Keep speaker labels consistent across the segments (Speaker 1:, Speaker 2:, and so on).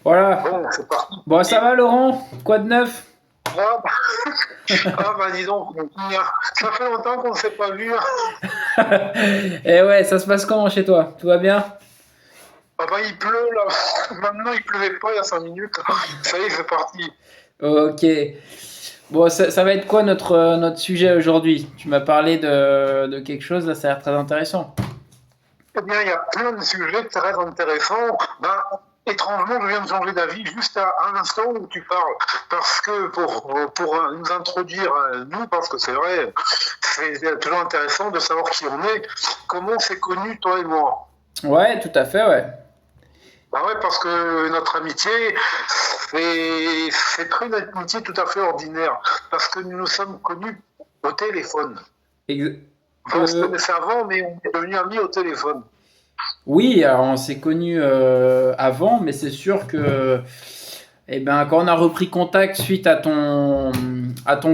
Speaker 1: Voilà.
Speaker 2: Bon, c'est parti.
Speaker 1: Bon, ça va Laurent? Quoi de neuf?
Speaker 2: Ah, bah, dis donc, ça fait longtemps qu'on ne s'est pas vu.
Speaker 1: Eh ouais, ça se passe comment chez toi? Tout va bien?
Speaker 2: Ah bah, il pleut là. Maintenant, il pleuvait pas il y a 5 minutes. Ça y est, c'est parti.
Speaker 1: Ok. Bon, ça va être quoi notre sujet aujourd'hui? Tu m'as parlé de quelque chose, là, ça a l'air très intéressant.
Speaker 2: Eh bien, il y a plein de sujets très intéressants. Ben, étrangement, je viens de changer d'avis juste à l'instant où tu parles. Parce que pour nous introduire, nous, parce que c'est vrai, c'est toujours intéressant de savoir qui on est, comment on s'est connus, toi et moi.
Speaker 1: Ouais, tout à fait, ouais.
Speaker 2: Bah ouais, parce que notre amitié, c'est pas une amitié tout à fait ordinaire, parce que nous nous sommes connus au téléphone.
Speaker 1: Ex-
Speaker 2: Enfin, on se
Speaker 1: euh,
Speaker 2: connaissait avant, mais on est devenus amis au téléphone.
Speaker 1: oui, alors on s'est connus avant, mais c'est sûr que eh ben, quand on a repris contact suite à ton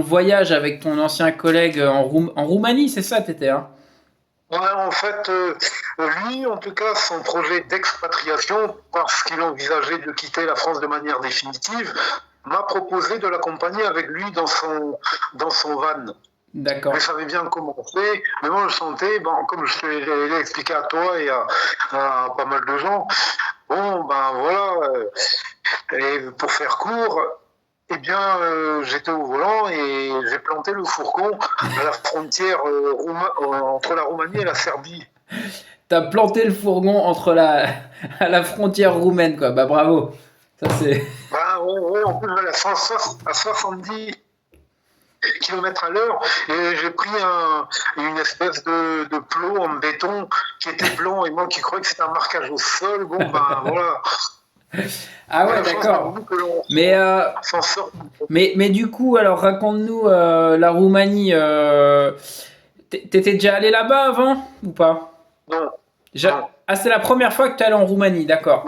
Speaker 1: voyage avec ton ancien collègue en Roumanie, c'est ça, t'étais, hein?
Speaker 2: Ouais, en fait, lui, en tout cas, son projet d'expatriation, parce qu'il envisageait de quitter la France de manière définitive, m'a proposé de l'accompagner avec lui dans son van. Mais
Speaker 1: D'accord.
Speaker 2: ça avait bien commencé, mais moi je sentais, bon, comme je l'ai expliqué à toi et à pas mal de gens, bon, ben voilà, et pour faire court, eh bien, j'étais au volant et j'ai planté le fourgon à la frontière entre la Roumanie et la Serbie.
Speaker 1: T'as planté le fourgon entre à la frontière roumaine, quoi. Bah bravo. Ça c'est.
Speaker 2: Ben ouais, ouais, en plus, à 70 km/h et j'ai pris une espèce de plot en béton qui était blanc et moi qui croyais que c'était un marquage au sol. Bon, ben voilà.
Speaker 1: Ah
Speaker 2: Moi,
Speaker 1: ouais,
Speaker 2: la chance a
Speaker 1: d'accord.
Speaker 2: voulu que l'on
Speaker 1: Mais, euh,
Speaker 2: s'en sorte.
Speaker 1: mais du coup, alors raconte-nous la Roumanie. T'étais déjà allé là-bas avant ou pas?
Speaker 2: Non, non.
Speaker 1: Ah, c'est la première fois que tu allé en Roumanie, d'accord.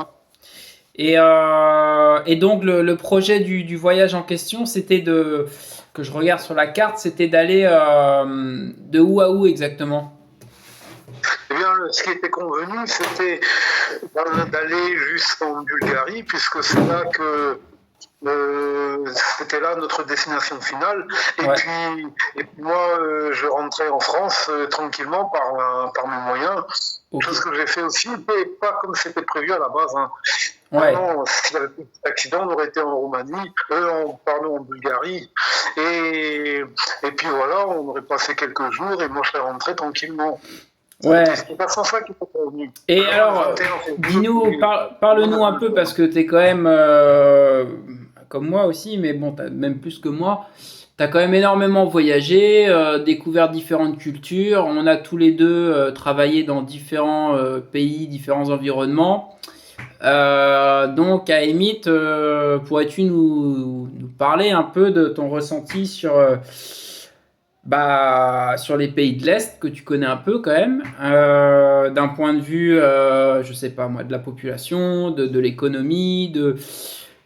Speaker 1: Et donc le projet du voyage en question, c'était que je regarde sur la carte, c'était d'aller de où à où exactement?
Speaker 2: Eh bien, ce qui était convenu, c'était d'aller jusqu'en Bulgarie, puisque c'est là que c'était là notre destination finale.
Speaker 1: Ouais,
Speaker 2: Et puis moi, je rentrais en France tranquillement par mes moyens.
Speaker 1: ok.
Speaker 2: Chose que j'ai fait aussi, mais pas comme c'était prévu à la base. Hein. Non,
Speaker 1: Ouais,
Speaker 2: non, s'il y avait plus d'accident, on aurait été en Roumanie, en Bulgarie. Et, et puis voilà, on aurait passé quelques jours et moi je serais rentré tranquillement.
Speaker 1: ouais.
Speaker 2: C'était pas sans ça qu'il était revenu.
Speaker 1: Et
Speaker 2: Alors le
Speaker 1: alors,
Speaker 2: 21
Speaker 1: dis-nous,
Speaker 2: février,
Speaker 1: parle-nous un peu parce que t'es quand même comme moi aussi, mais bon, t'as même plus que moi. T'as quand même énormément voyagé, découvert différentes cultures. On a tous les deux travaillé dans différents pays, différents environnements. Donc, à Emit, pourrais-tu nous parler un peu de ton ressenti sur les pays de l'Est que tu connais un peu quand même, d'un point de vue, je sais pas moi, de la population, de l'économie,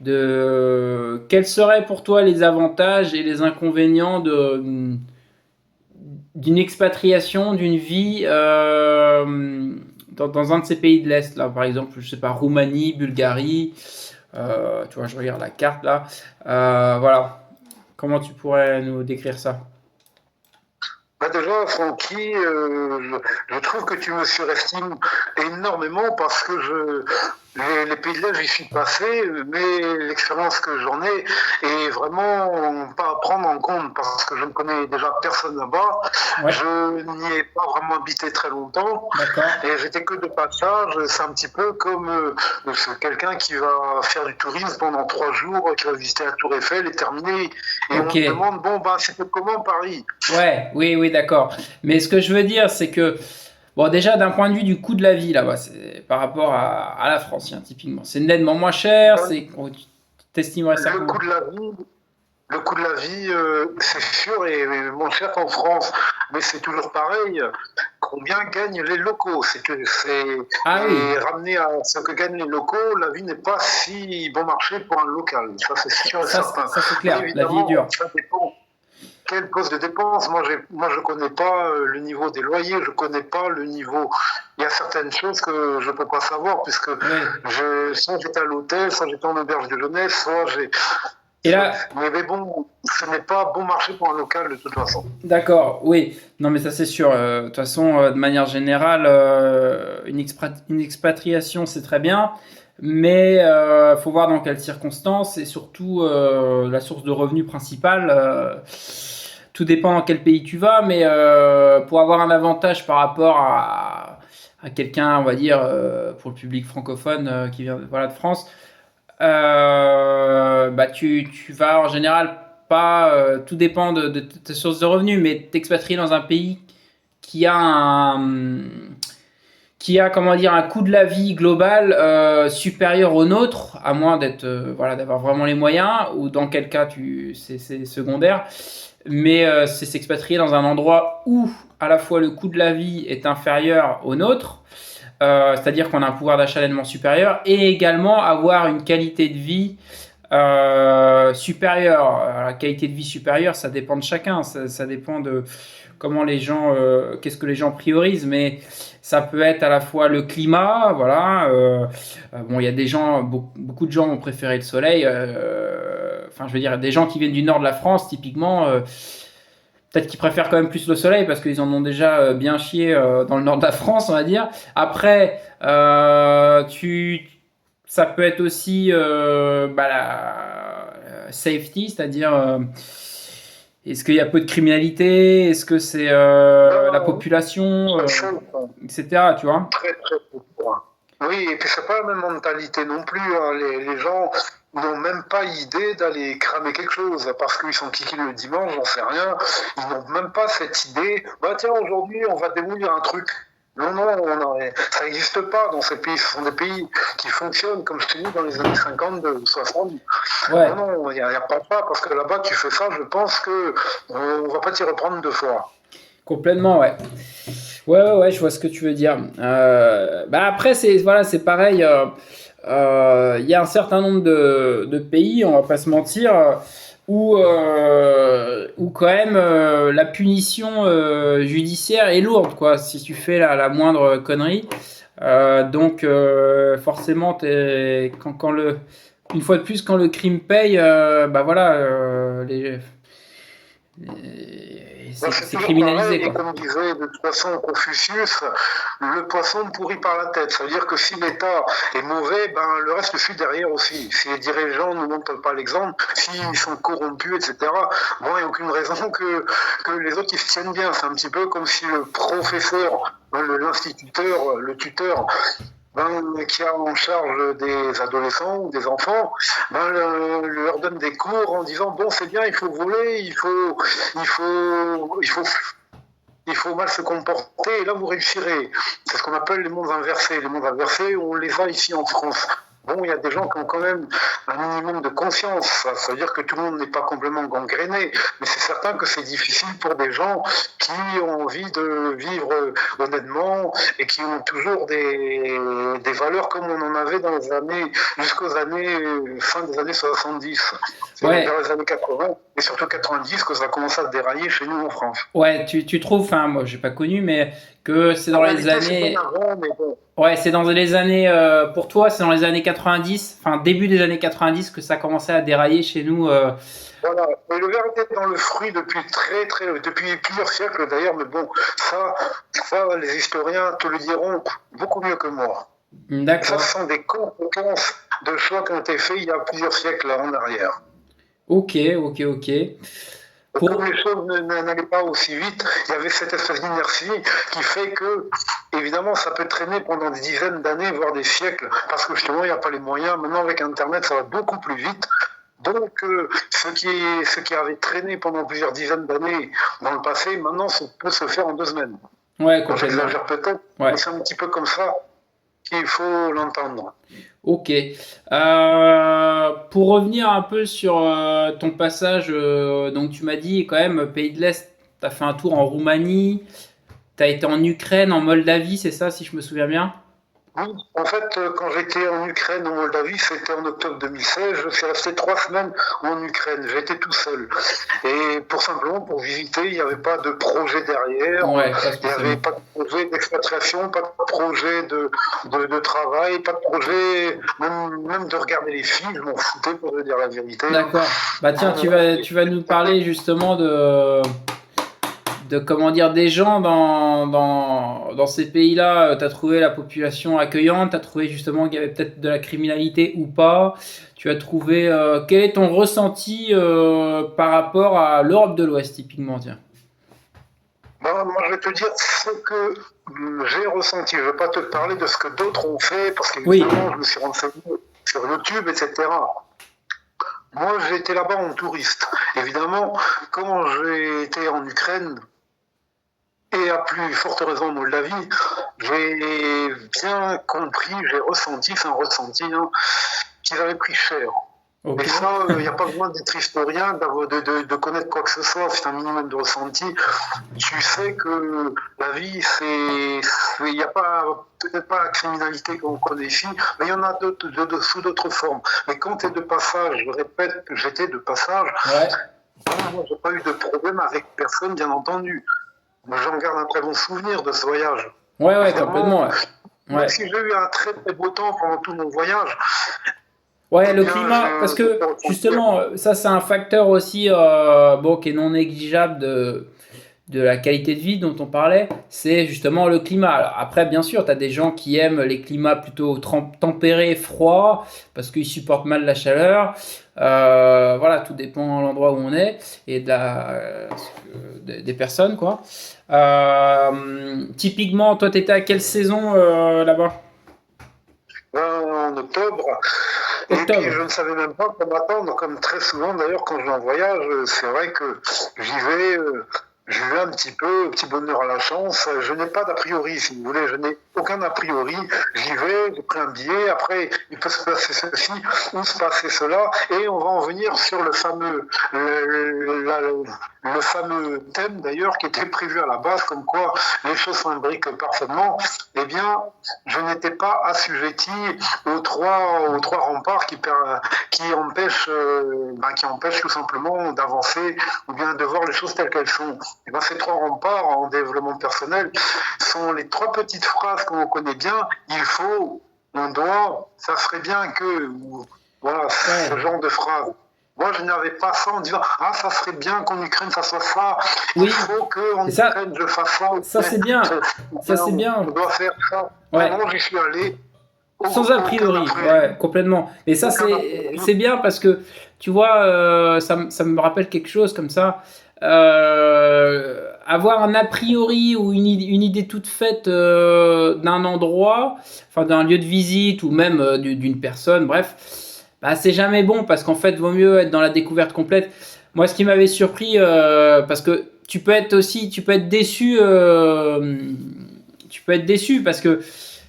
Speaker 1: quels seraient pour toi les avantages et les inconvénients d'une expatriation, d'une vie dans un de ces pays de l'Est, là, par exemple, je sais pas, Roumanie, Bulgarie, tu vois, je regarde la carte là, voilà, comment tu pourrais nous décrire ça?
Speaker 2: bah déjà, Francky, je trouve que tu me surestimes énormément parce que les pays de l'Est, j'y suis passé, mais l'expérience que j'en ai est vraiment pas à prendre en compte parce que je ne connais déjà personne là-bas.
Speaker 1: Ouais,
Speaker 2: Je n'y ai pas vraiment habité très longtemps
Speaker 1: d'accord.
Speaker 2: et j'étais que de passage. C'est un petit peu comme quelqu'un qui va faire du tourisme pendant 3 jours, qui va visiter la Tour Eiffel et terminer. Et on
Speaker 1: Ok.
Speaker 2: me demande, bon, bah, c'était comment Paris?
Speaker 1: Ouais, oui, oui, d'accord. Mais ce que je veux dire, c'est que, bon, déjà, d'un point de vue du coût de la vie, là-bas, c'est par rapport à la France, hein, typiquement, c'est nettement moins cher, tu t'estimerais ça
Speaker 2: Le
Speaker 1: comment?
Speaker 2: coût de la vie, le coût de la vie, c'est sûr, est moins cher qu'en France, mais c'est toujours pareil. Combien gagnent les locaux?
Speaker 1: Ah oui,
Speaker 2: Et ramené à ce que gagnent les locaux, la vie n'est pas si bon marché pour un local. Ça, c'est sûr et certain.
Speaker 1: ça c'est
Speaker 2: Mais
Speaker 1: clair, la vie est
Speaker 2: évidemment,
Speaker 1: dure.
Speaker 2: ça dépend. quel poste de dépense. Moi, je connais pas le niveau des loyers, je connais pas le niveau. Il y a certaines choses que je peux pas savoir puisque
Speaker 1: Oui.
Speaker 2: soit j'étais à l'hôtel, soit j'étais en auberge de jeunesse, soit j'ai.
Speaker 1: Et là,
Speaker 2: Mais bon, ce n'est pas bon marché pour un local de toute façon.
Speaker 1: d'accord, oui. Non, mais ça c'est sûr. De toute façon, de manière générale, une expatriation c'est très bien, mais faut voir dans quelles circonstances et surtout la source de revenus principale. Tout dépend dans quel pays tu vas, mais pour avoir un avantage par rapport à quelqu'un, on va dire, pour le public francophone qui vient voilà, de France, bah tu vas en général pas. Tout dépend de tes sources de revenus, mais t'expatrier dans un pays qui a comment dire un coût de la vie global supérieur au nôtre, à moins d'être voilà d'avoir vraiment les moyens, ou dans quel cas c'est secondaire. Mais c'est s'expatrier dans un endroit où à la fois le coût de la vie est inférieur au nôtre, c'est-à-dire qu'on a un pouvoir d'achat nettement supérieur, et également avoir une qualité de vie supérieure. La qualité de vie supérieure, ça dépend de chacun, ça dépend de comment les gens, qu'est-ce que les gens priorisent, mais ça peut être à la fois le climat, voilà. Bon, il y a des gens, beaucoup de gens ont préféré le soleil. Enfin, je veux dire, des gens qui viennent du nord de la France, typiquement. Peut-être qu'ils préfèrent quand même plus le soleil parce qu'ils en ont déjà bien chié dans le nord de la France, on va dire. Après, ça peut être aussi bah, la safety, c'est-à-dire est-ce qu'il y a peu de criminalité, est-ce que c'est la
Speaker 2: Non,
Speaker 1: population,
Speaker 2: très chaud, quoi.
Speaker 1: etc. Tu vois?
Speaker 2: Très, très chaud, quoi. Oui, et puis c'est pas la même mentalité non plus, hein. Les gens n'ont même pas idée d'aller cramer quelque chose parce qu'ils sont kikis le dimanche, j'en sais rien. Ils n'ont même pas cette idée. Bah tiens, aujourd'hui, on va démolir un truc. Non, non, ça n'existe pas dans ces pays. Ce sont des pays qui fonctionnent, comme je te dis, dans les années 50, 60.
Speaker 1: Ouais,
Speaker 2: Non, non, il n'y a pas ça, parce que là-bas, tu fais ça, je pense que on va pas t'y reprendre deux fois.
Speaker 1: complètement, ouais. Ouais, ouais, ouais, je vois ce que tu veux dire. Bah après, c'est voilà, c'est pareil. Il y a un certain nombre de pays, on va pas se mentir, où quand même la punition judiciaire est lourde, quoi, si tu fais la moindre connerie. Donc forcément, une fois de plus, quand le crime paye, bah voilà,
Speaker 2: Ben, c'est
Speaker 1: c'est
Speaker 2: toujours pareil,
Speaker 1: criminalisé,
Speaker 2: et
Speaker 1: quoi.
Speaker 2: comme disait de toute façon Confucius, le poisson pourrit par la tête. Ça veut dire que si l'État est mauvais, ben, le reste suit derrière aussi. Si les dirigeants ne montrent pas l'exemple, s'ils sont corrompus, etc., bon, il n'y a aucune raison que les autres ils se tiennent bien. C'est un petit peu comme si le professeur, l'instituteur, le tuteur, ben, qui a en charge des adolescents ou des enfants, ben, leur donne des cours en disant bon c'est bien, il faut voler, il faut, il faut, il faut mal se comporter et là vous réussirez. C'est ce qu'on appelle les mondes inversés. Les mondes inversés, on les a ici en France. Bon, il y a des gens qui ont quand même un minimum de conscience. Ça veut dire que tout le monde n'est pas complètement gangréné, mais c'est certain que c'est difficile pour des gens qui ont envie de vivre honnêtement et qui ont toujours des valeurs comme on en avait dans les années, jusqu'aux années, fin des années 70. C'est
Speaker 1: Ouais,
Speaker 2: vers les années 80 et surtout 90 que ça a commencé à dérailler chez nous en France.
Speaker 1: ouais, tu trouves, enfin, moi j'ai pas connu, mais que c'est
Speaker 2: En
Speaker 1: dans les
Speaker 2: réalité, c'est bien
Speaker 1: années.
Speaker 2: avant, mais bon.
Speaker 1: Ouais, c'est dans les années. Pour toi, c'est dans les années 90, enfin début des années 90 que ça commençait à dérailler chez nous.
Speaker 2: Voilà. Mais le verre était dans le fruit depuis depuis plusieurs siècles d'ailleurs, mais bon, ça, les historiens te le diront beaucoup mieux que moi. Ça, ce
Speaker 1: D'accord.
Speaker 2: sont des conséquences de choix qui ont été faits il y a plusieurs siècles en arrière.
Speaker 1: Ok, ok, ok.
Speaker 2: Comme
Speaker 1: Pour.
Speaker 2: les choses n'allaient pas aussi vite, il y avait cette espèce d'inertie qui fait que, évidemment, ça peut traîner pendant des dizaines d'années, voire des siècles, parce que justement, il n'y a pas les moyens. Maintenant, avec Internet, ça va beaucoup plus vite. Donc, ce qui avait traîné pendant plusieurs dizaines d'années dans le passé, maintenant, ça peut se faire en 2 semaines.
Speaker 1: Ouais,
Speaker 2: Bon,
Speaker 1: complètement.
Speaker 2: j'exagère peut-être, mais
Speaker 1: Ouais.
Speaker 2: c'est un petit peu comme ça qu'il faut l'entendre.
Speaker 1: Ok. Pour revenir un peu sur ton passage, donc tu m'as dit quand même Pays de l'Est, t'as fait un tour en Roumanie, t'as été en Ukraine, en Moldavie, c'est ça, si je me souviens bien?
Speaker 2: Oui, en fait, quand j'étais en Ukraine, en Moldavie, c'était en octobre 2016. Je suis resté 3 semaines en Ukraine. J'étais tout seul. Et simplement pour visiter, il n'y avait pas de projet derrière.
Speaker 1: Ouais, pas
Speaker 2: Il n'y avait
Speaker 1: spécialement.
Speaker 2: pas de projet d'expatriation, pas de projet de travail, pas de projet même de regarder les films. Je m'en foutais pour te dire la vérité.
Speaker 1: D'accord. Bah tiens, tu vas nous parler justement de comment dire des gens dans ces pays-là. Tu as trouvé la population accueillante, tu as trouvé justement qu'il y avait peut-être de la criminalité ou pas. Tu as trouvé quel est ton ressenti par rapport à l'Europe de l'Ouest typiquement, tiens.
Speaker 2: Moi, je vais te dire ce que j'ai ressenti. Je ne vais pas te parler de ce que d'autres ont fait, parce
Speaker 1: Oui,
Speaker 2: qu'évidemment, je me suis renseigné sur YouTube, etc. Moi, j'ai été là-bas en touriste. Évidemment, quand j'ai été en Ukraine, et à plus forte raison en Moldavie, j'ai bien compris, j'ai ressenti, c'est un ressenti, hein, qu'ils avaient pris cher.
Speaker 1: ok.
Speaker 2: Mais ça, il n'y a pas besoin d'être historien, de connaître quoi que ce soit, c'est un minimum de ressenti. Tu sais que la vie, il n'y a pas, peut-être pas la criminalité qu'on connaît ici, mais il y en a sous d'autres formes. Mais quand tu es de passage, je répète que j'étais de passage,
Speaker 1: Ouais.
Speaker 2: moi, j'ai pas eu de problème avec personne, bien entendu. Mais j'en garde un très bon souvenir de ce voyage.
Speaker 1: Ouais, ouais,
Speaker 2: Évidemment,
Speaker 1: complètement. Ouais.
Speaker 2: même
Speaker 1: Ouais.
Speaker 2: si j'ai eu un très très beau temps pendant tout mon voyage,
Speaker 1: Ouais,
Speaker 2: eh
Speaker 1: le
Speaker 2: bien,
Speaker 1: climat, parce
Speaker 2: je
Speaker 1: que
Speaker 2: peux ressentir.
Speaker 1: justement, ça c'est un facteur aussi bon, qui est non négligeable de la qualité de vie dont on parlait, c'est justement le climat. Alors après, bien sûr, tu as des gens qui aiment les climats plutôt tempérés, froids, parce qu'ils supportent mal la chaleur. Voilà, tout dépend de l'endroit où on est et des personnes, quoi. Typiquement, toi, tu étais à quelle saison là-bas?
Speaker 2: En octobre. Et puis,
Speaker 1: Octobre.
Speaker 2: je ne savais même pas quoi m'attendre, comme très souvent d'ailleurs quand je vais en voyage. C'est vrai que j'y vais, je vais un petit peu, petit bonheur à la chance. Je n'ai pas d'a priori, si vous voulez, je n'ai aucun a priori. J'y vais, j'ai pris un billet, après il peut se passer ceci ou se passer cela, et on va en venir sur le fameux thème d'ailleurs qui était prévu à la base, comme quoi les choses s'imbriquent parfaitement. Eh bien, je n'étais pas assujetti aux trois remparts qui empêchent tout simplement d'avancer ou bien de voir les choses telles qu'elles sont. Et ben, ces trois remparts en développement personnel sont les trois petites phrases qu'on connaît bien. Il faut, on doit, ça serait bien que, voilà, ce
Speaker 1: Ouais.
Speaker 2: genre de phrases. Moi, je n'avais pas ça en disant ah, ça serait bien qu'en Ukraine ça soit ça. Il
Speaker 1: Oui.
Speaker 2: faut qu'en
Speaker 1: Et ça,
Speaker 2: Ukraine je fasse ça.
Speaker 1: ça c'est bien. Ça c'est
Speaker 2: On
Speaker 1: bien.
Speaker 2: doit faire ça.
Speaker 1: Ouais.
Speaker 2: Vraiment, j'y suis allé.
Speaker 1: Sans a
Speaker 2: Aucun a
Speaker 1: priori,
Speaker 2: priori.
Speaker 1: ouais, complètement. Et ça,
Speaker 2: Aucun a
Speaker 1: c'est
Speaker 2: priori.
Speaker 1: bien parce que, tu vois, ça me rappelle quelque chose comme ça. Avoir un a priori ou une idée toute faite d'un endroit, enfin d'un lieu de visite ou même d'une personne, bref, bah, c'est jamais bon parce qu'en fait, vaut mieux être dans la découverte complète. Moi, ce qui m'avait surpris, parce que tu peux être déçu, tu peux être déçu parce que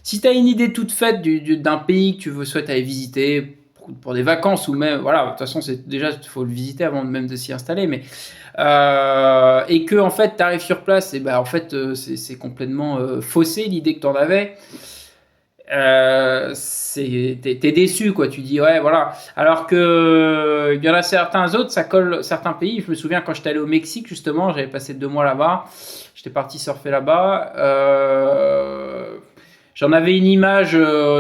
Speaker 1: si tu as une idée toute faite d'un pays que tu veux souhaites aller visiter pour des vacances ou même, voilà, de toute façon, c'est déjà, il faut le visiter avant même de s'y installer, mais et que en fait, tu arrives sur place, et ben en fait, c'est complètement faussé l'idée que tu en avais. T'es déçu quoi, tu dis ouais voilà, alors que il y en a certains autres, ça colle certains pays. Je me souviens quand j'étais allé au Mexique justement, j'avais passé 2 mois là-bas, j'étais parti surfer là-bas, j'en avais une image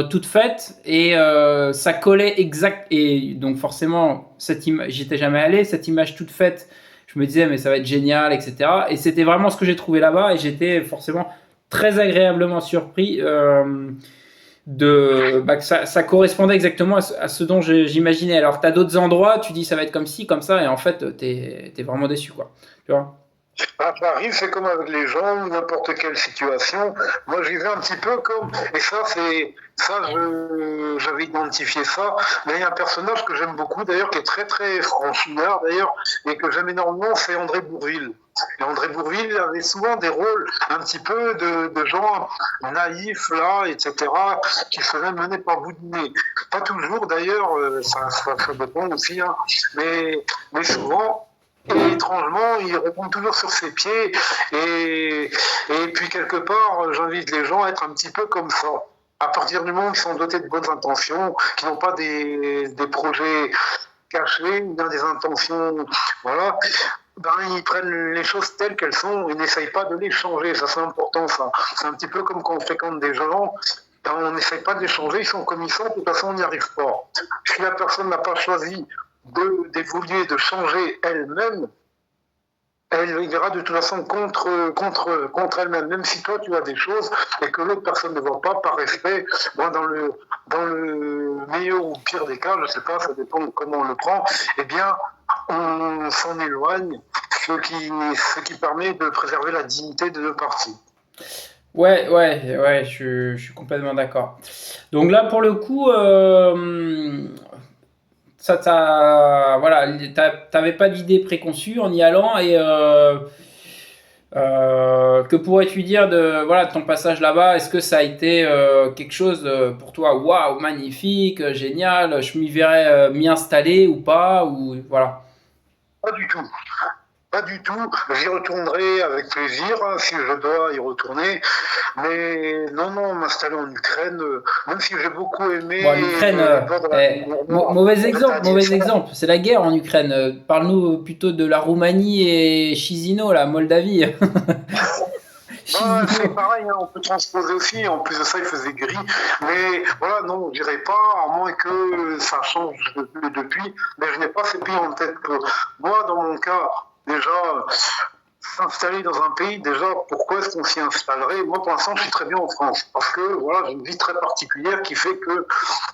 Speaker 1: toute faite et ça collait exact, et donc forcément cette image, j'étais jamais allé, cette image toute faite, je me disais mais ça va être génial, etc. Et c'était vraiment ce que j'ai trouvé là-bas et j'étais forcément très agréablement surpris que ça correspondait exactement à ce dont j'imaginais. Alors, tu as d'autres endroits, tu dis ça va être comme ci, comme ça, et en fait, t'es vraiment déçu, quoi. Tu vois.
Speaker 2: À Paris, c'est comme avec les gens, n'importe quelle situation. Moi, j'y vais un petit peu comme, et j'avais identifié ça. Mais il y a un personnage que j'aime beaucoup, d'ailleurs, qui est très, très franchouillard, d'ailleurs, et que j'aime énormément, c'est André Bourvil. Et André Bourvil avait souvent des rôles un petit peu de gens naïfs, là, etc., qui se faisaient mener par bout de nez. Pas toujours, d'ailleurs, ça dépend aussi, hein, mais souvent. Et étrangement, il répond toujours sur ses pieds. Et puis, quelque part, j'invite les gens à être un petit peu comme ça. À partir du moment où ils sont dotés de bonnes intentions, qui n'ont pas des projets cachés, ou bien des intentions, voilà, ben, ils prennent les choses telles qu'elles sont et n'essayent pas de les changer. Ça, c'est important, ça. C'est un petit peu comme quand on fréquente des gens, ben, on n'essaye pas de les changer, ils sont comme ils sont, de toute façon, on n'y arrive pas. Si la personne n'a pas choisi d'évoluer, de changer elle-même, elle ira de toute façon contre elle-même, même si toi tu as des choses et que l'autre personne ne voit pas par respect. Moi, dans le meilleur ou pire des cas, je ne sais pas, ça dépend de comment on le prend, eh bien, on s'en éloigne, ce qui permet de préserver la dignité de deux parties.
Speaker 1: Ouais, ouais, ouais, je suis complètement d'accord. Donc là, pour le coup, voilà, t'avais pas d'idée préconçue en y allant et que pourrais-tu dire de voilà de ton passage là-bas? Est-ce que ça a été quelque chose pour toi, waouh, magnifique, génial, je m'y verrais m'y installer ou pas ou voilà.
Speaker 2: Pas du tout. Pas du tout. J'y retournerai avec plaisir hein, si je dois y retourner. Mais non, non, m'installer en Ukraine, même si j'ai beaucoup aimé
Speaker 1: Bon, l'Ukraine,
Speaker 2: les bords de la mer Noire,
Speaker 1: mauvais exemple, mauvais
Speaker 2: c'est-à-dire,
Speaker 1: exemple. C'est la guerre en Ukraine. Parle-nous plutôt de la Roumanie et Chisinau, la Moldavie.
Speaker 2: bah, c'est
Speaker 1: Chisinau.
Speaker 2: pareil, hein, on peut transposer aussi. En plus de ça, il faisait gris. Mais voilà, non, je dirais pas, à moins que ça change depuis. Mais je n'ai pas ces pays en tête. Moi, dans mon cas, déjà, s'installer dans un pays, déjà, pourquoi est-ce qu'on s'y installerait? Moi, pour l'instant, je suis très bien en France. Parce que, voilà, j'ai une vie très particulière qui fait que,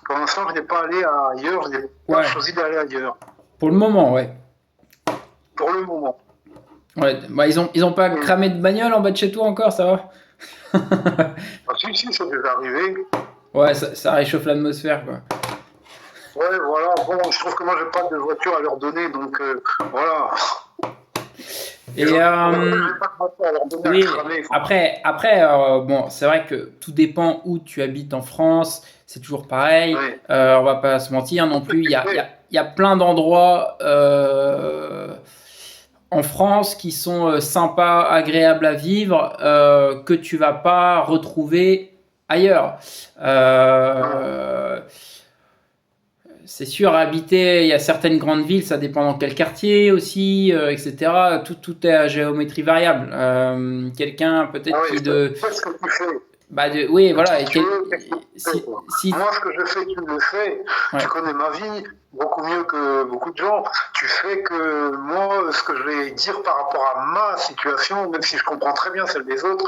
Speaker 2: pour l'instant, je n'ai pas allé ailleurs, je n'ai pas
Speaker 1: Ouais,
Speaker 2: choisi d'aller ailleurs.
Speaker 1: pour le moment, ouais.
Speaker 2: Pour le moment.
Speaker 1: Ouais, bah, ils ont pas
Speaker 2: Et,
Speaker 1: cramé de bagnole en bas de chez toi encore, ça va?
Speaker 2: ah, si, si, c'est déjà arrivé.
Speaker 1: Ouais, ça réchauffe l'atmosphère, quoi.
Speaker 2: Ouais, voilà. Bon, je trouve que moi, j'ai pas de voiture à leur donner, donc voilà.
Speaker 1: Et
Speaker 2: J'ai pas de voiture à leur donner à
Speaker 1: oui,
Speaker 2: cramer. Quoi.
Speaker 1: après bon, c'est vrai que tout dépend où tu habites en France. C'est toujours pareil.
Speaker 2: Ouais.
Speaker 1: On va pas se mentir non
Speaker 2: Parce que
Speaker 1: plus.
Speaker 2: tu sais,
Speaker 1: Il y a plein d'endroits en France qui sont sympas, agréables à vivre, que tu vas pas retrouver ailleurs.
Speaker 2: non.
Speaker 1: Euh, c'est sûr, habiter, il y a certaines grandes villes, ça dépend dans quel quartier aussi, etc. Tout est à géométrie variable. Quelqu'un
Speaker 2: Ah
Speaker 1: peut-être
Speaker 2: oui,
Speaker 1: qui de,
Speaker 2: c'est ce que tu fais.
Speaker 1: oui, voilà,
Speaker 2: Si tu veux, qu'est-ce que tu fais,
Speaker 1: si,
Speaker 2: quoi.
Speaker 1: si,
Speaker 2: Moi, ce que je fais, tu le fais. Tu
Speaker 1: ouais,
Speaker 2: connais ma vie beaucoup mieux que beaucoup de gens. Tu fais que moi, ce que je vais dire par rapport à ma situation, même si je comprends très bien celle des autres,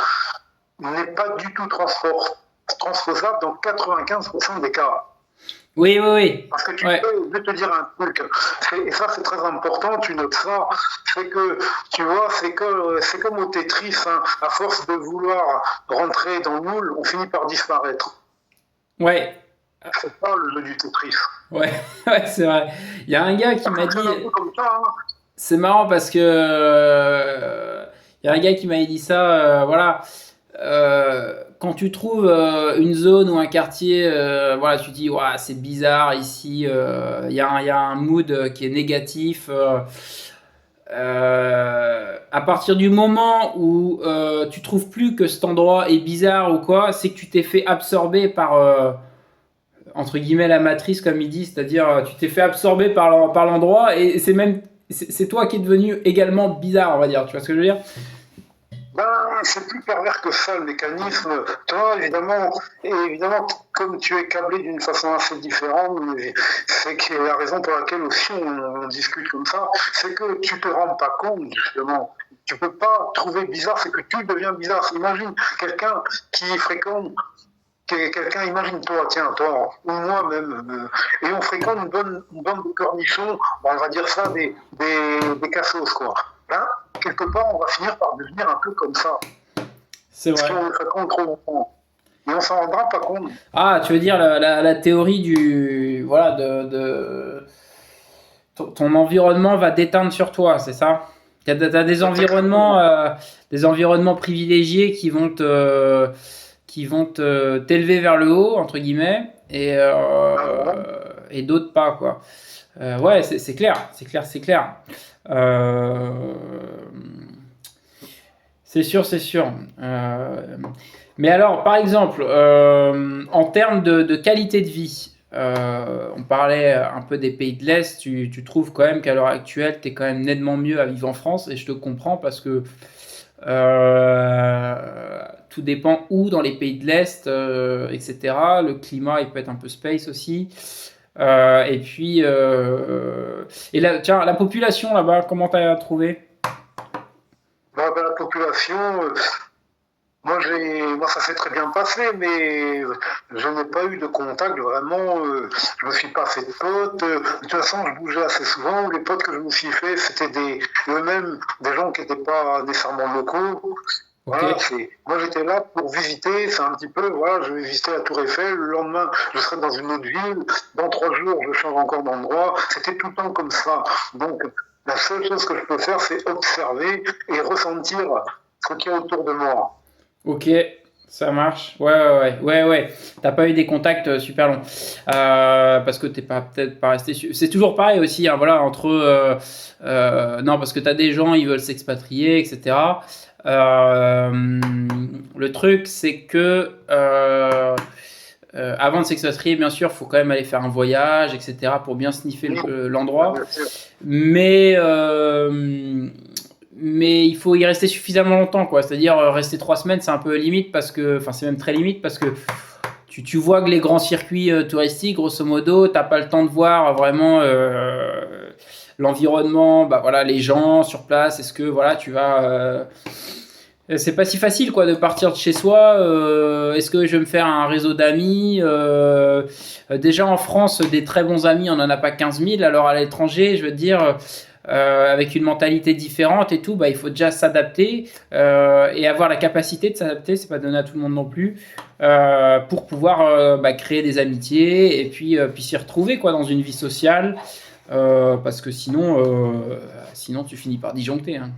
Speaker 2: n'est pas du tout transposable dans 95% des cas.
Speaker 1: oui, oui, oui,
Speaker 2: Parce que tu
Speaker 1: ouais,
Speaker 2: sais, je vais te dire un truc, et ça c'est très important, tu notes ça, c'est que, tu vois, c'est comme au Tetris, hein, à force de vouloir rentrer dans le moule, on finit par disparaître.
Speaker 1: ouais,
Speaker 2: C'est ça le jeu du Tetris.
Speaker 1: ouais, ouais, c'est vrai. Il y a un gars qui
Speaker 2: Ça
Speaker 1: m'a
Speaker 2: fonctionne
Speaker 1: dit,
Speaker 2: un peu comme ça, hein.
Speaker 1: c'est marrant parce que il y a un gars qui m'avait dit ça, voilà. Quand tu trouves une zone ou un quartier, voilà, tu dis, ouais, c'est bizarre ici, il y a un mood qui est négatif. À partir du moment où tu trouves plus que cet endroit est bizarre ou quoi, c'est que tu t'es fait absorber par, entre guillemets, la matrice, comme il dit, c'est-à-dire tu t'es fait absorber par l'endroit et c'est même, c'est toi qui es devenu également bizarre, on va dire, tu vois ce que je veux dire?
Speaker 2: Ben, c'est plus pervers que ça, le mécanisme. Toi, évidemment, et évidemment, comme tu es câblé d'une façon assez différente, mais c'est que la raison pour laquelle aussi on discute comme ça, c'est que tu te rends pas compte, justement. Tu peux pas trouver bizarre, c'est que tu deviens bizarre. Imagine quelqu'un qui fréquente, quelqu'un, imagine-toi, tiens, toi, ou moi-même, et on fréquente une bande de cornichons, on va dire ça, des cassos, quoi. Ben, quelque part, on va finir par devenir un peu comme ça.
Speaker 1: C'est
Speaker 2: Si
Speaker 1: vrai.
Speaker 2: on le fréquente trop longtemps. Et on s'en rendra pas compte.
Speaker 1: Ah, tu veux dire la théorie du, voilà, ton environnement va déteindre sur toi, c'est ça? T'as
Speaker 2: Exactement.
Speaker 1: des environnements privilégiés qui vont t'élever vers le haut entre guillemets
Speaker 2: Ben, voilà.
Speaker 1: et d'autres pas quoi. Ouais, c'est clair, c'est clair, c'est clair. Euh, c'est sûr, c'est sûr. Mais alors, par exemple, en termes de qualité de vie, on parlait un peu des pays de l'Est, tu trouves quand même qu'à l'heure actuelle, tu es quand même nettement mieux à vivre en France, et je te comprends parce que tout dépend où dans les pays de l'Est, etc. Le climat, il peut être un peu space aussi. Et puis, et là, tiens, la population là-bas, comment t'as trouvé?
Speaker 2: Ben, la population, moi, ça s'est très bien passé, mais je n'ai pas eu de contact vraiment. Je me suis pas fait de potes. De toute façon, je bougeais assez souvent. Les potes que je me suis fait, c'était eux-mêmes des gens qui n'étaient pas nécessairement locaux.
Speaker 1: Ok.
Speaker 2: Voilà, moi j'étais là pour visiter, c'est un petit peu, voilà, je vais visiter la Tour Eiffel, le lendemain je serai dans une autre ville, dans 3 jours je change encore d'endroit, c'était tout le temps comme ça. Donc la seule chose que je peux faire, c'est observer et ressentir ce qui est autour de moi.
Speaker 1: Ok, ça marche. Ouais, ouais, ouais, ouais, ouais. T'as pas eu des contacts super longs. Parce que t'es pas peut-être pas resté. C'est toujours pareil aussi, hein, voilà, entre. Non, parce que t'as des gens, ils veulent s'expatrier, etc. Euh, le truc, c'est que. Avant de s'expatrier, bien sûr, il faut quand même aller faire un voyage, etc., pour bien sniffer
Speaker 2: Oui,
Speaker 1: l'endroit.
Speaker 2: bien sûr.
Speaker 1: Mais, euh, mais il faut y rester suffisamment longtemps, quoi. C'est-à-dire rester 3 semaines, c'est un peu limite parce que, enfin, c'est même très limite parce que tu vois que les grands circuits touristiques, grosso modo, t'as pas le temps de voir vraiment l'environnement, bah voilà, les gens sur place. Est-ce que voilà, tu vas c'est pas si facile quoi de partir de chez soi. Est-ce que je vais me faire un réseau d'amis déjà en France, des très bons amis, on en a pas 15 000. Alors à l'étranger, je veux dire, avec une mentalité différente et tout, bah, il faut déjà s'adapter et avoir la capacité de s'adapter. C'est pas donné à tout le monde non plus pour pouvoir bah, créer des amitiés et puis s'y retrouver quoi dans une vie sociale parce que sinon tu finis par disjoncter. Hein.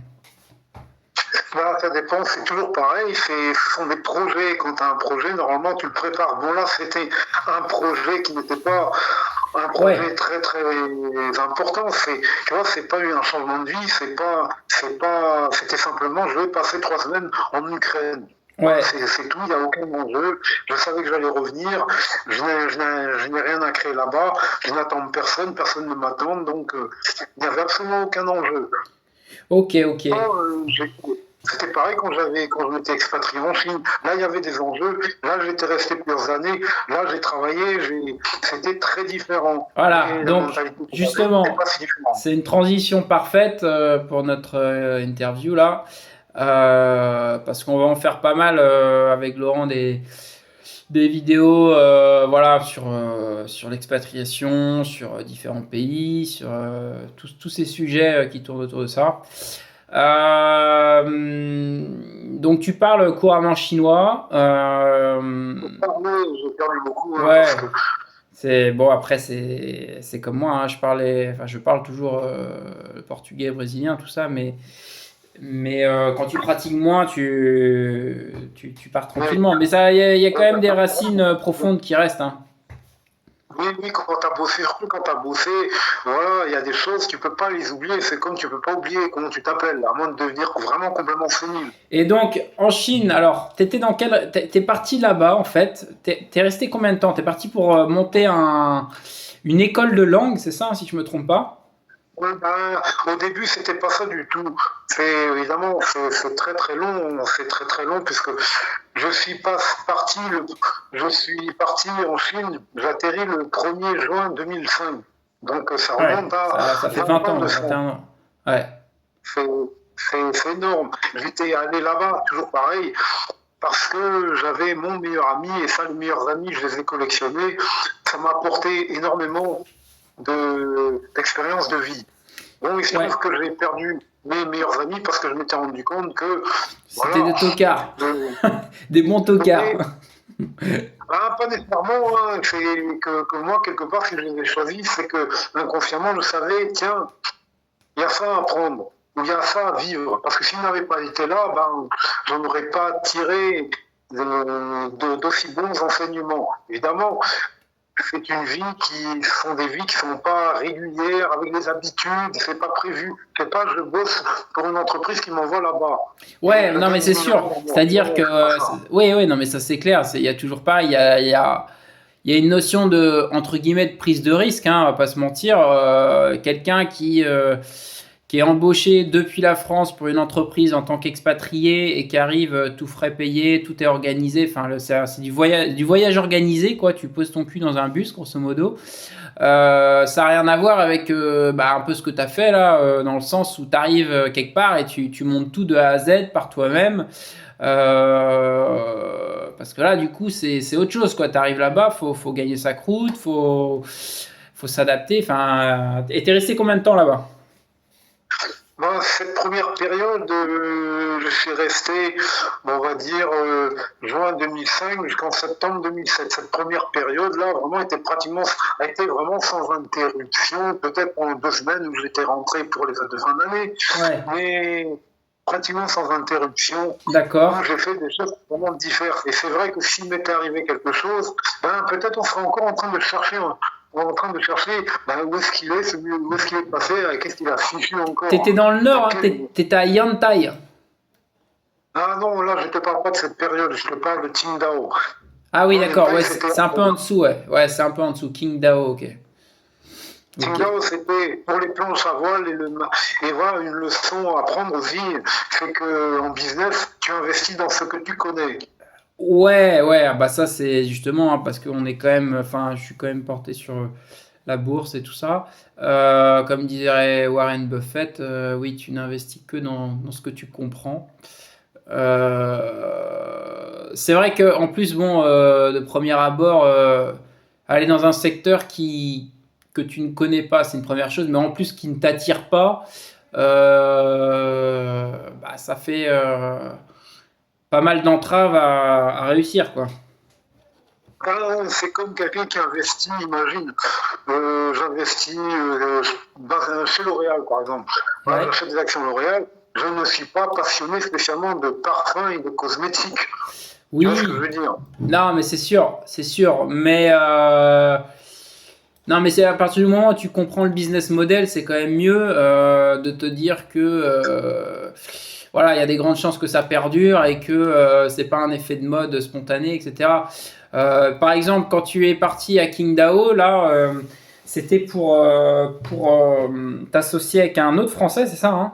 Speaker 2: Voilà, ça dépend, c'est toujours pareil, ce sont des projets. Quand tu as un projet, normalement tu le prépares. Bon là, c'était un projet qui n'était pas un
Speaker 1: Ouais,
Speaker 2: projet très très important. Tu vois, c'est pas eu un changement de vie, c'était simplement, je vais passer 3 semaines en Ukraine. Voilà,
Speaker 1: ouais.
Speaker 2: c'est tout, il n'y a aucun enjeu. Je savais que j'allais revenir, je n'ai rien à créer là-bas, je n'attends personne, personne ne m'attend, donc il n'y avait absolument aucun enjeu.
Speaker 1: Ok, ok.
Speaker 2: C'était pareil quand je m'étais expatrié en Chine. Là, il y avait des enjeux. Là, j'étais resté plusieurs années. Là, j'ai travaillé. C'était très différent.
Speaker 1: Voilà,
Speaker 2: Et la
Speaker 1: donc
Speaker 2: mentalité que j'avais n'était
Speaker 1: justement,
Speaker 2: pas si différente.
Speaker 1: c'est une transition parfaite pour notre interview là, parce qu'on va en faire pas mal avec Laurent des vidéos voilà, sur l'expatriation, sur différents pays, sur tous ces sujets qui tournent autour de ça. Donc tu parles couramment chinois.
Speaker 2: J'ai perdu beaucoup hein, parce
Speaker 1: Ouais,
Speaker 2: que
Speaker 1: c'est bon après c'est comme moi, hein, enfin je parle toujours le portugais, brésilien, tout ça, mais quand tu pratiques moins, tu pars
Speaker 2: ouais,
Speaker 1: tranquillement. Mais ça, il y a quand
Speaker 2: ouais,
Speaker 1: même des racines profondes qui restent, hein.
Speaker 2: oui, oui, quand tu as bossé, surtout quand tu as bossé, voilà, il y a des choses, tu peux pas les oublier. C'est comme tu peux pas oublier comment tu t'appelles, à moins de devenir vraiment complètement sénile.
Speaker 1: Et donc en Chine, alors t'es parti là-bas en fait. T'es resté combien de temps? T'es parti pour monter une école de langue, c'est ça, si je me trompe pas?
Speaker 2: Ouais, ben, au début, c'était pas ça du tout. C'est évidemment, c'est très très long, c'est très très long puisque je suis pas parti, je suis parti en Chine, j'atterris le 1er juin 2005. Donc ça
Speaker 1: Ouais,
Speaker 2: remonte à
Speaker 1: ça fait
Speaker 2: 20
Speaker 1: 20
Speaker 2: ans
Speaker 1: ans,
Speaker 2: de
Speaker 1: ouais,
Speaker 2: ça.
Speaker 1: 21 ans. Ouais,
Speaker 2: C'est c'est énorme. J'étais allé là-bas, toujours pareil, parce que j'avais mon meilleur ami, et ça, les meilleurs amis, je les ai collectionnés. Ça m'a apporté énormément d'expérience de vie. Bon, il se
Speaker 1: ouais.
Speaker 2: trouve que j'ai perdu mes meilleurs amis parce que je m'étais rendu compte que,
Speaker 1: C'était
Speaker 2: voilà,
Speaker 1: des tocards,
Speaker 2: euh,
Speaker 1: des bons tocards.
Speaker 2: c'était pas nécessairement, hein, c'est que moi, quelque part, si je les ai choisis, c'est que inconsciemment, je savais, tiens, il y a ça à apprendre, ou il y a ça à vivre. Parce que s'ils n'avaient pas été là, ben, j'en aurais pas tiré d'aussi bons enseignements. Évidemment, c'est une vie qui sont des vies qui sont pas régulières, avec des habitudes, c'est pas prévu. C'est pas je bosse pour une entreprise qui m'envoie là-bas.
Speaker 1: Ouais,
Speaker 2: Je
Speaker 1: non, mais
Speaker 2: gagne
Speaker 1: c'est
Speaker 2: 1000 euros
Speaker 1: sûr.
Speaker 2: par mois.
Speaker 1: C'est-à-dire que,
Speaker 2: Non, c'est pas ça.
Speaker 1: oui, oui, non, mais ça c'est clair. Il y a toujours pas, il y a une notion de, entre guillemets, de prise de risque, hein, on va pas se mentir. Quelqu'un qui est embauché depuis la France pour une entreprise en tant qu'expatrié et qui arrive tout frais payé, tout est organisé. Enfin, c'est du voyage organisé, quoi. Tu poses ton cul dans un bus, grosso modo. Ça n'a rien à voir avec un peu ce que tu as fait là, dans le sens où tu arrives quelque part et tu montes tout de A à Z par toi-même. Parce que là, du coup, c'est autre chose, quoi. Tu arrives là-bas, faut gagner sa croûte, faut s'adapter. Enfin, et t'es resté combien de temps là-bas?
Speaker 2: Bon, cette première période, je suis resté, on va dire, juin 2005 jusqu'en septembre 2007. Cette première période-là, vraiment, a été vraiment sans interruption. Peut-être pendant 2 semaines où j'étais rentré pour les fêtes de fin d'année,
Speaker 1: Ouais,
Speaker 2: mais pratiquement sans interruption.
Speaker 1: d'accord.
Speaker 2: Donc, j'ai fait des choses vraiment différentes. Et c'est vrai que s'il m'était arrivé quelque chose, ben, peut-être on serait encore en train de chercher, où est-ce qu'il est, où est-ce qu'il est passé, qu'est-ce qu'il a fichu
Speaker 1: T'étais
Speaker 2: encore.
Speaker 1: dans le nord,
Speaker 2: Dans
Speaker 1: hein,
Speaker 2: quel...
Speaker 1: t'étais à Yantai.
Speaker 2: Ah non, là, je te parle pas de cette période, je te parle de Qingdao.
Speaker 1: Ah oui,
Speaker 2: Non,
Speaker 1: d'accord,
Speaker 2: Yantai,
Speaker 1: ouais,
Speaker 2: c'était
Speaker 1: c'est un peu en dessous, ouais. Ouais, c'est un peu en dessous. Qingdao, ok. Ok.
Speaker 2: Qingdao, c'était pour les planches à voile et voilà une leçon à prendre aussi, c'est que en business, tu investis dans ce que tu connais.
Speaker 1: Ouais, ouais, ah bah ça c'est justement hein, parce qu'on est quand même, enfin, je suis quand même porté sur la bourse et tout ça. Comme dirait Warren Buffett, oui, tu n'investis que dans ce que tu comprends. C'est vrai que en plus, bon, de premier abord, aller dans un secteur que tu ne connais pas, c'est une première chose, mais en plus qui ne t'attire pas, ça fait pas mal d'entraves à réussir, quoi.
Speaker 2: Ah, c'est comme quelqu'un qui investit, imagine, j'investis chez L'Oréal, par exemple. Voilà,
Speaker 1: Ouais.
Speaker 2: j'achète des actions L'Oréal. Je ne suis pas passionné spécialement de parfums et de cosmétiques. Tu vois ce que je
Speaker 1: Oui,
Speaker 2: veux dire?
Speaker 1: non, mais c'est sûr, mais non, mais c'est à partir du moment où tu comprends le business model, c'est quand même mieux de te dire que voilà, il y a des grandes chances que ça perdure et que c'est pas un effet de mode spontané, etc. Par exemple, quand tu es parti à Qingdao, là, c'était pour t'associer avec un autre Français, c'est ça, hein?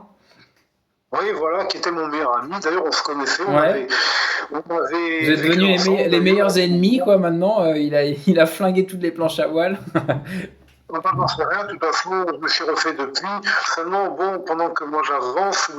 Speaker 2: Oui, voilà, qui était mon meilleur ami. D'ailleurs, on se connaissait,
Speaker 1: Ouais.
Speaker 2: on
Speaker 1: Vous
Speaker 2: avait
Speaker 1: êtes
Speaker 2: vécu
Speaker 1: devenus
Speaker 2: ensemble,
Speaker 1: les meilleurs
Speaker 2: d'ailleurs.
Speaker 1: ennemis, quoi, maintenant. Il a flingué toutes les planches à voile.
Speaker 2: On n'en sait rien, de toute façon, je me suis refait depuis. Seulement, bon, pendant que moi j'avance,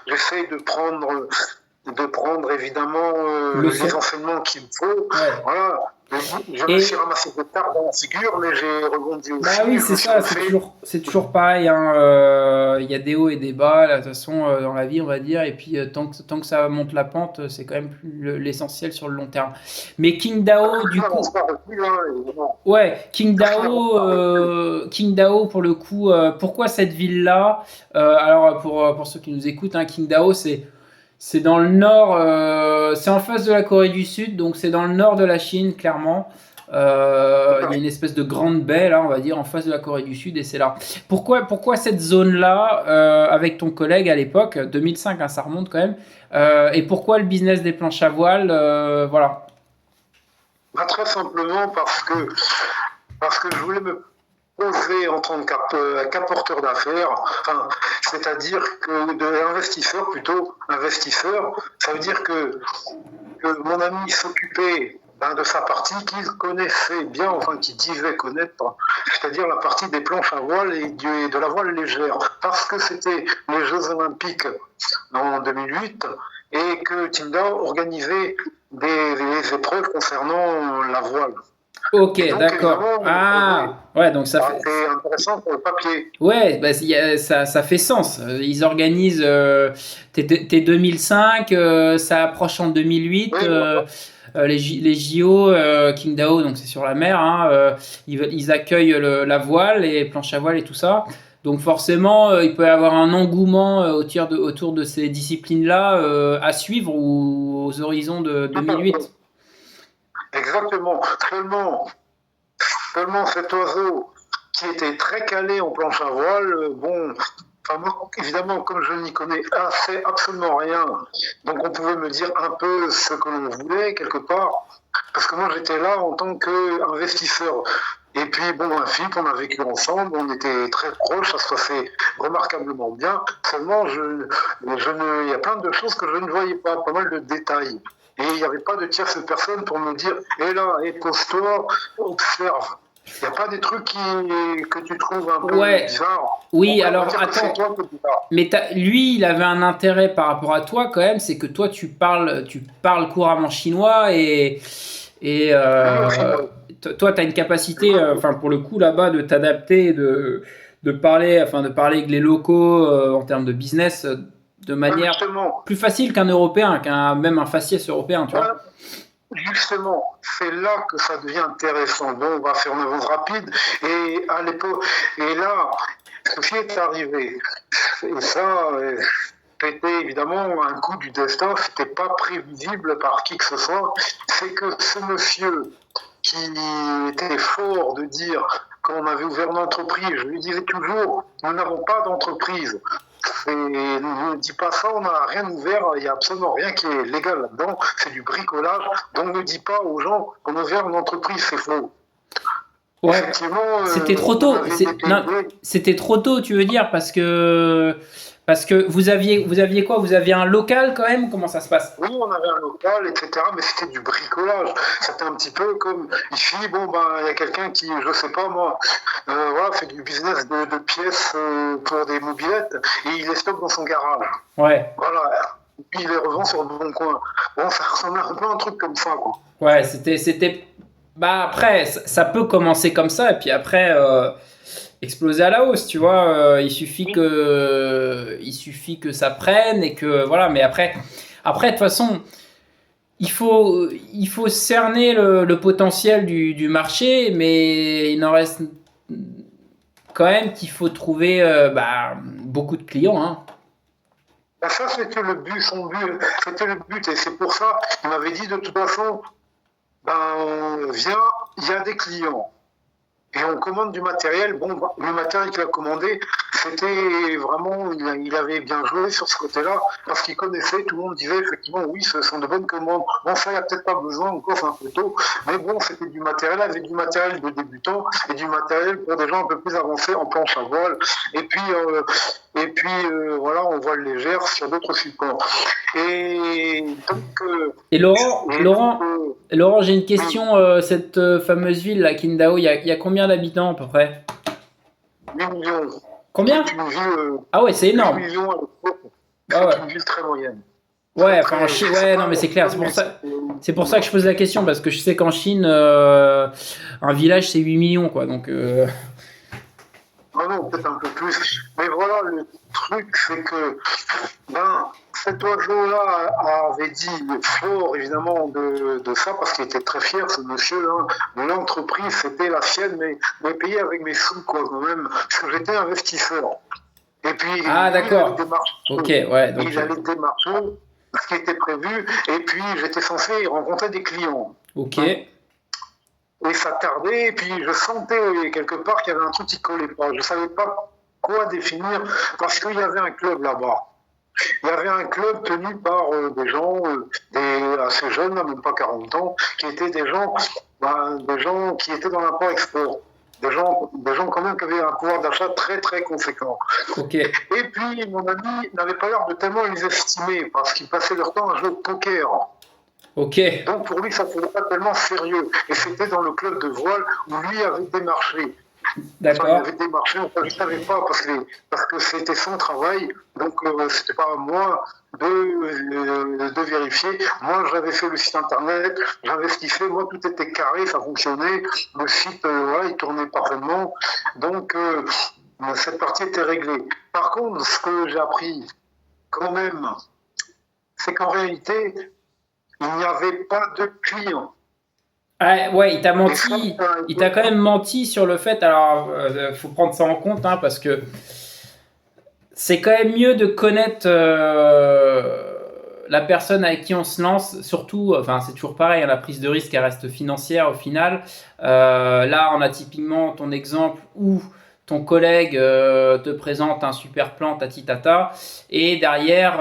Speaker 2: j'essaye de prendre évidemment les
Speaker 1: Leçon.
Speaker 2: enseignements qu'il me faut.
Speaker 1: Ouais.
Speaker 2: Voilà. Je me suis
Speaker 1: Et
Speaker 2: ramassé de tard dans la figure, mais j'ai rebondi
Speaker 1: bah
Speaker 2: aussi,
Speaker 1: oui,
Speaker 2: je
Speaker 1: c'est
Speaker 2: me suis
Speaker 1: ça,
Speaker 2: refait.
Speaker 1: c'est toujours pareil, hein, il y a des hauts et des bas, là, de toute façon, dans la vie, on va dire, et puis tant que ça monte la pente, c'est quand même l'essentiel sur le long terme. Mais Qingdao,
Speaker 2: Je
Speaker 1: du
Speaker 2: n'avance
Speaker 1: coup,
Speaker 2: pas reculé, hein, évidemment.
Speaker 1: ouais,
Speaker 2: Je n'avance pas reculé.
Speaker 1: Qingdao, pour le coup, pourquoi cette ville-là? Alors, pour ceux qui nous écoutent, hein, Qingdao, c'est dans le nord, c'est en face de la Corée du Sud, donc c'est dans le nord de la Chine, clairement. Il y a une espèce de grande baie, là, on va dire, en face de la Corée du Sud, et c'est là. Pourquoi cette zone-là, avec ton collègue à l'époque, 2005, hein, ça remonte quand même, et pourquoi le business des planches à voile, voilà.
Speaker 2: Bah, très simplement parce que je voulais me poser en tant qu'apporteur d'affaires, enfin, c'est-à-dire que de l'investisseur plutôt, investisseur, ça veut dire que mon ami s'occupait de sa partie qu'il connaissait bien, enfin qu'il disait connaître, c'est-à-dire la partie des planches à voile et de la voile légère, parce que c'était les Jeux Olympiques en 2008 et que Qingdao organisait des épreuves concernant la voile.
Speaker 1: Ok,
Speaker 2: Et donc,
Speaker 1: d'accord.
Speaker 2: évidemment, le projet
Speaker 1: Ah, ouais, donc ça
Speaker 2: a
Speaker 1: fait.
Speaker 2: été intéressant pour le papier.
Speaker 1: Ouais, bah, ça fait sens. Ils organisent t'es 2005, ça approche en 2008,
Speaker 2: Oui, voilà.
Speaker 1: les JO, Qingdao, donc c'est sur la mer, hein, ils accueillent la voile, les planches à voile et tout ça. Donc forcément, il peut y avoir un engouement autour de ces disciplines-là à suivre ou aux horizons de
Speaker 2: Tout à
Speaker 1: 2008.
Speaker 2: fait. Exactement. Seulement, Seulement cet oiseau qui était très calé en planche à voile, bon, enfin moi, évidemment, comme je n'y connais absolument rien, donc on pouvait me dire un peu ce que l'on voulait quelque part, parce que moi j'étais là en tant qu'investisseur. Et puis bon, un Philippe, on a vécu ensemble, on était très proches, ça se passait remarquablement bien. Seulement, il y a plein de choses que je ne voyais pas mal de détails. Et il n'y avait pas de tierce personne pour me dire, hé là, pose-toi, observe. Il n'y a pas des trucs que tu trouves un peu
Speaker 1: Ouais,
Speaker 2: bizarres.
Speaker 1: oui,
Speaker 2: On va
Speaker 1: alors
Speaker 2: dire que c'est
Speaker 1: attends,
Speaker 2: toi qui es bizarre.
Speaker 1: mais lui, il avait un intérêt par rapport à toi quand même, c'est que toi, tu parles couramment chinois et
Speaker 2: Lui aussi, moi.
Speaker 1: toi, tu as une capacité, enfin pour le coup là-bas, de t'adapter, de parler avec les locaux en termes de business de manière
Speaker 2: Justement,
Speaker 1: plus facile qu'un Européen, même un faciès européen, tu vois.
Speaker 2: ouais, justement, c'est là que ça devient intéressant. Bon, on va faire une avance rapide. Et à l'époque, et là, ceci est arrivé. Et ça, c'était évidemment un coup du destin. C'était pas prévisible par qui que ce soit. C'est que ce monsieur qui était fort de dire qu'on avait ouvert une entreprise, je lui disais toujours, nous n'avons pas d'entreprise. Ne dis pas ça, on n'a rien ouvert, il n'y a absolument rien qui est légal là-dedans, c'est du bricolage. Donc ne dis pas aux gens qu'on a ouvert une entreprise, c'est faux.
Speaker 1: Ouais,
Speaker 2: Effectivement,
Speaker 1: c'était trop
Speaker 2: on
Speaker 1: tôt.
Speaker 2: avait
Speaker 1: Non,
Speaker 2: déposé.
Speaker 1: c'était trop tôt, tu veux dire, parce que vous aviez quoi? Vous aviez un local quand même? Comment ça se passe?
Speaker 2: Oui, on avait un local, etc., mais c'était du bricolage. C'était un petit peu comme ici, bon, ben, il y a quelqu'un qui, je sais pas moi, voilà, fait du business de pièces pour des mobilettes et il les stocke dans son garage.
Speaker 1: Ouais,
Speaker 2: Voilà. Et puis il les revend sur le bon coin. Bon, ça ressemble un peu à un truc comme ça, quoi.
Speaker 1: ouais, c'était. Bah après, ça peut commencer comme ça et puis après exploser à la hausse, tu vois. Il suffit que ça prenne et que voilà. Mais après de toute façon, il faut cerner le potentiel du marché, mais il en reste quand même qu'il faut trouver beaucoup de clients, hein.
Speaker 2: Ben, ça, c'était le but, son but, c'était le but. Et c'est pour ça, il m'avait dit de toute façon, ben, viens, il y a des clients. Et on commande du matériel. Bon, le matériel qu'il a commandé, c'était vraiment, il avait bien joué sur ce côté-là, parce qu'il connaissait, tout le monde disait effectivement, oui, ce sont de bonnes commandes. Bon, ça, il n'y a peut-être pas besoin, encore, c'est un peu tôt, mais bon, c'était du matériel, avec du matériel de débutants et du matériel pour des gens un peu plus avancés en planche à voile. Et puis, voilà, on voile légère sur d'autres supports. Et donc,
Speaker 1: Et Laurent, j'ai une
Speaker 2: oui,
Speaker 1: question. Cette fameuse ville, la Qingdao, il y a combien d'habitants à peu près?
Speaker 2: 8 millions.
Speaker 1: Combien?
Speaker 2: C'est une ville,
Speaker 1: Ah ouais, c'est
Speaker 2: 8
Speaker 1: énorme.
Speaker 2: millions à l'époque,
Speaker 1: Ah
Speaker 2: c'est
Speaker 1: ouais.
Speaker 2: une ville très moyenne. Très,
Speaker 1: Ouais, enfin en
Speaker 2: très,
Speaker 1: Chine,
Speaker 2: c'est
Speaker 1: ouais, non
Speaker 2: pas,
Speaker 1: mais c'est clair. C'est pour ça que je pose la question parce que je sais qu'en Chine, un village c'est 8 millions quoi. Donc
Speaker 2: non, non, peut-être un peu plus. Mais voilà, le truc, c'est que ben, cet oiseau-là avait dit fort, évidemment, de ça, parce qu'il était très fier, ce monsieur-là. L'entreprise, c'était la sienne, mais payé avec mes sous, quoi, quand même, parce que j'étais investisseur. Et puis, lui,
Speaker 1: ah
Speaker 2: il allait
Speaker 1: d'accord.
Speaker 2: démarcher.
Speaker 1: Ok, ouais, donc
Speaker 2: Il allait démarcher ce qui était prévu, et puis j'étais censé rencontrer des clients.
Speaker 1: ok,
Speaker 2: Et ça tardait, et puis je sentais quelque part qu'il y avait un truc qui collait pas. Je ne savais pas quoi définir, parce qu'il y avait un club là-bas. Il y avait un club tenu par des gens assez jeunes, même pas 40 ans, qui étaient des gens qui étaient dans l'import-export. Des gens quand même qui avaient un pouvoir d'achat très très conséquent.
Speaker 1: ok,
Speaker 2: Et puis mon ami n'avait pas l'air de tellement les estimer parce qu'ils passaient leur temps à jouer au poker.
Speaker 1: ok,
Speaker 2: Donc pour lui, ça ne faisait pas tellement sérieux. Et c'était dans le club de voile où lui avait démarché. Enfin, il
Speaker 1: d'accord,
Speaker 2: avait démarché, enfin, je ne savais pas parce que c'était son travail. Donc c'était pas à moi de vérifier. Moi, j'avais fait le site internet, j'investissais, moi tout était carré, ça fonctionnait. Le site, voilà, il tournait parfaitement. Donc cette partie était réglée. Par contre, ce que j'ai appris quand même, c'est qu'en réalité, il n'y avait pas de clients.
Speaker 1: ah, ouais, il t'a
Speaker 2: Et ça,
Speaker 1: menti. Il t'a quand même menti sur le fait. Alors, faut prendre ça en compte hein, parce que c'est quand même mieux de connaître la personne avec qui on se lance, surtout, enfin c'est toujours pareil, hein, la prise de risque elle reste financière au final. Là, on a typiquement ton exemple où ton collègue te présente un super plan tati tata et derrière,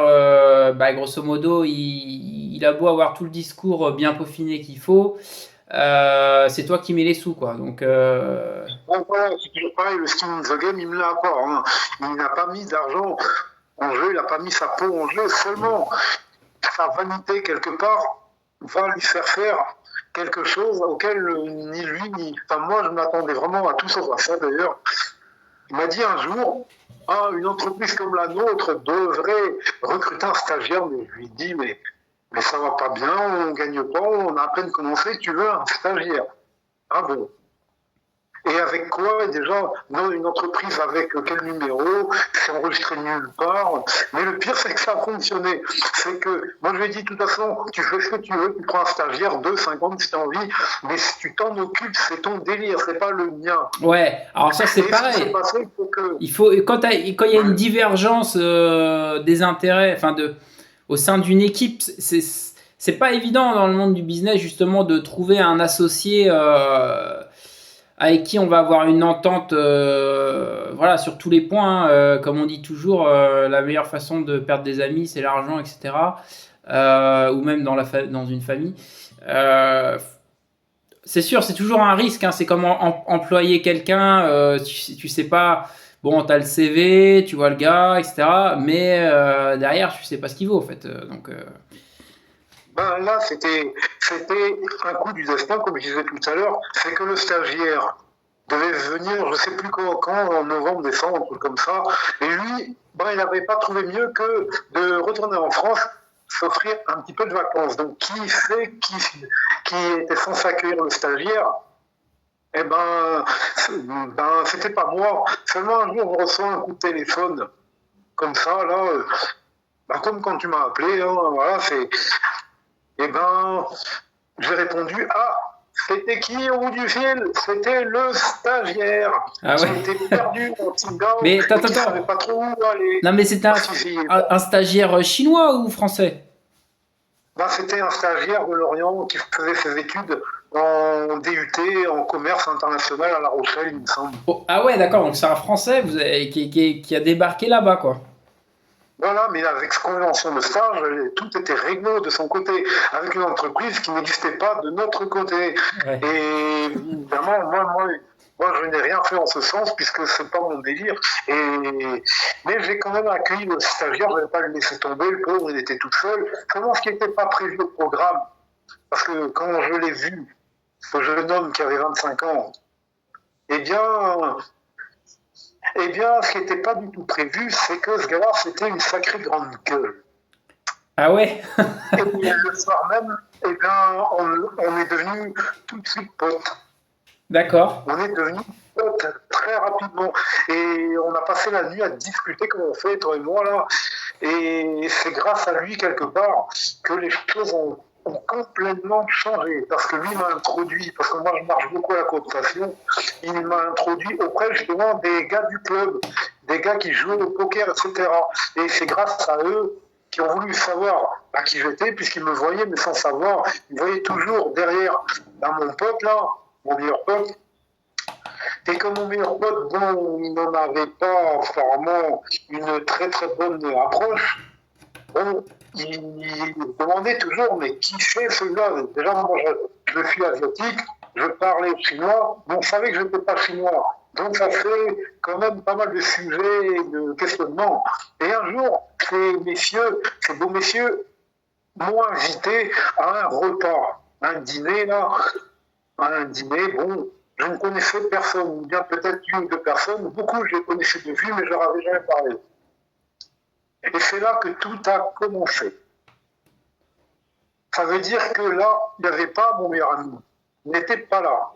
Speaker 1: bah, grosso modo, il a beau avoir tout le discours bien peaufiné qu'il faut, c'est toi qui mets les sous quoi. Donc
Speaker 2: Bon, voilà, c'est toujours pareil, le skin in the game, il me l'a pas. Hein. Il n'a pas mis d'argent en jeu, il n'a pas mis sa peau en jeu, seulement sa vanité quelque part va lui faire quelque chose auquel ni lui ni. Enfin, moi, je m'attendais vraiment à tout sauf à ça d'ailleurs. Il m'a dit un jour, ah, une entreprise comme la nôtre devrait recruter un stagiaire, mais je lui ai dit, mais ça va pas bien, on gagne pas, on a à peine commencé, tu veux un stagiaire. Ah bon? Et avec quoi déjà? Non, une entreprise avec quel numéro? C'est enregistré nulle part. Mais le pire, c'est que ça a fonctionné. C'est que, moi je lui ai dit, de toute façon, tu fais ce que tu veux, tu prends un stagiaire, 2,50 si tu as envie, mais si tu t'en occupes, c'est ton délire, c'est pas le mien.
Speaker 1: ouais, alors ça c'est
Speaker 2: Et ce qui s'est
Speaker 1: pareil.
Speaker 2: passé, c'est que.
Speaker 1: Il faut quand il y a une divergence des intérêts, enfin au sein d'une équipe, c'est pas évident dans le monde du business justement de trouver un associé avec qui on va avoir une entente, voilà, sur tous les points. Comme on dit toujours, la meilleure façon de perdre des amis, c'est l'argent, etc. Ou même dans une famille. C'est sûr, c'est toujours un risque. Hein. C'est comme employer quelqu'un. Tu sais pas. Bon, t'as le CV, tu vois le gars, etc. Mais derrière, tu sais pas ce qu'il vaut en fait.
Speaker 2: Ben là, c'était un coup du destin, comme je disais tout à l'heure. C'est que le stagiaire devait venir, je ne sais plus quand, en novembre, décembre, un truc comme ça. Et lui, ben, il n'avait pas trouvé mieux que de retourner en France, s'offrir un petit peu de vacances. Donc, qui était censé accueillir le stagiaire? Eh ben, c'était pas moi. Seulement un jour, je reçois un coup de téléphone, comme ça, là, ben, comme quand tu m'as appelé, hein, voilà, c'est. Eh ben, j'ai répondu, ah, c'était qui au bout du fil? C'était le stagiaire
Speaker 1: Ah
Speaker 2: qui
Speaker 1: ouais.
Speaker 2: était perdu dans Tsingtao
Speaker 1: Mais
Speaker 2: et qui ne savait pas trop où aller.
Speaker 1: Non, mais c'était un stagiaire chinois ou français?
Speaker 2: Ben, c'était un stagiaire de Lorient qui faisait ses études en DUT, en commerce international à La Rochelle, il me semble.
Speaker 1: Oh, ah ouais, d'accord. Donc c'est un français qui a débarqué là-bas, quoi.
Speaker 2: Voilà, mais avec ce convention de stage, tout était réglé de son côté, avec une entreprise qui n'existait pas de notre côté.
Speaker 1: Ouais.
Speaker 2: Et évidemment, moi, je n'ai rien fait en ce sens, puisque c'est pas mon délire. Mais j'ai quand même accueilli le stagiaire, je ne vais pas le laisser tomber, le pauvre, il était tout seul. Seulement, ce qui n'était pas prévu au programme, parce que quand je l'ai vu, ce jeune homme qui avait 25 ans, eh bien, ce qui n'était pas du tout prévu, c'est que ce gars-là, c'était une sacrée grande gueule.
Speaker 1: Ah ouais.
Speaker 2: Et le soir même, eh bien, on est devenus tout de suite potes.
Speaker 1: D'accord.
Speaker 2: On est devenus potes très rapidement. Et on a passé la nuit à discuter comme on fait, toi et moi, là. Et c'est grâce à lui, quelque part, que les choses ont complètement changé. Parce que lui m'a introduit, parce que moi je marche beaucoup à la cooptation, il m'a introduit auprès justement des gars du club, des gars qui jouaient au poker, etc. Et c'est grâce à eux qui ont voulu savoir à qui j'étais, puisqu'ils me voyaient, mais sans savoir, ils voyaient toujours derrière mon pote là, mon meilleur pote. Et comme mon meilleur pote, bon, il n'en avait pas apparemment une très très bonne approche, bon, il demandait toujours, mais qui c'est celui-là? Déjà, moi, je suis asiatique, je parlais chinois, mais on savait que je n'étais pas chinois. Donc, ça fait quand même pas mal de sujets et de questionnements. Et un jour, ces beaux messieurs, m'ont invité à un repas, un dîner, là, un dîner, bon, je ne connaissais personne, ou bien peut-être une ou deux personnes, beaucoup je les connaissais de vue, mais je leur avais jamais parlé. Et c'est là que tout a commencé. Ça veut dire que là, il n'y avait pas mon meilleur ami. Il n'était pas là.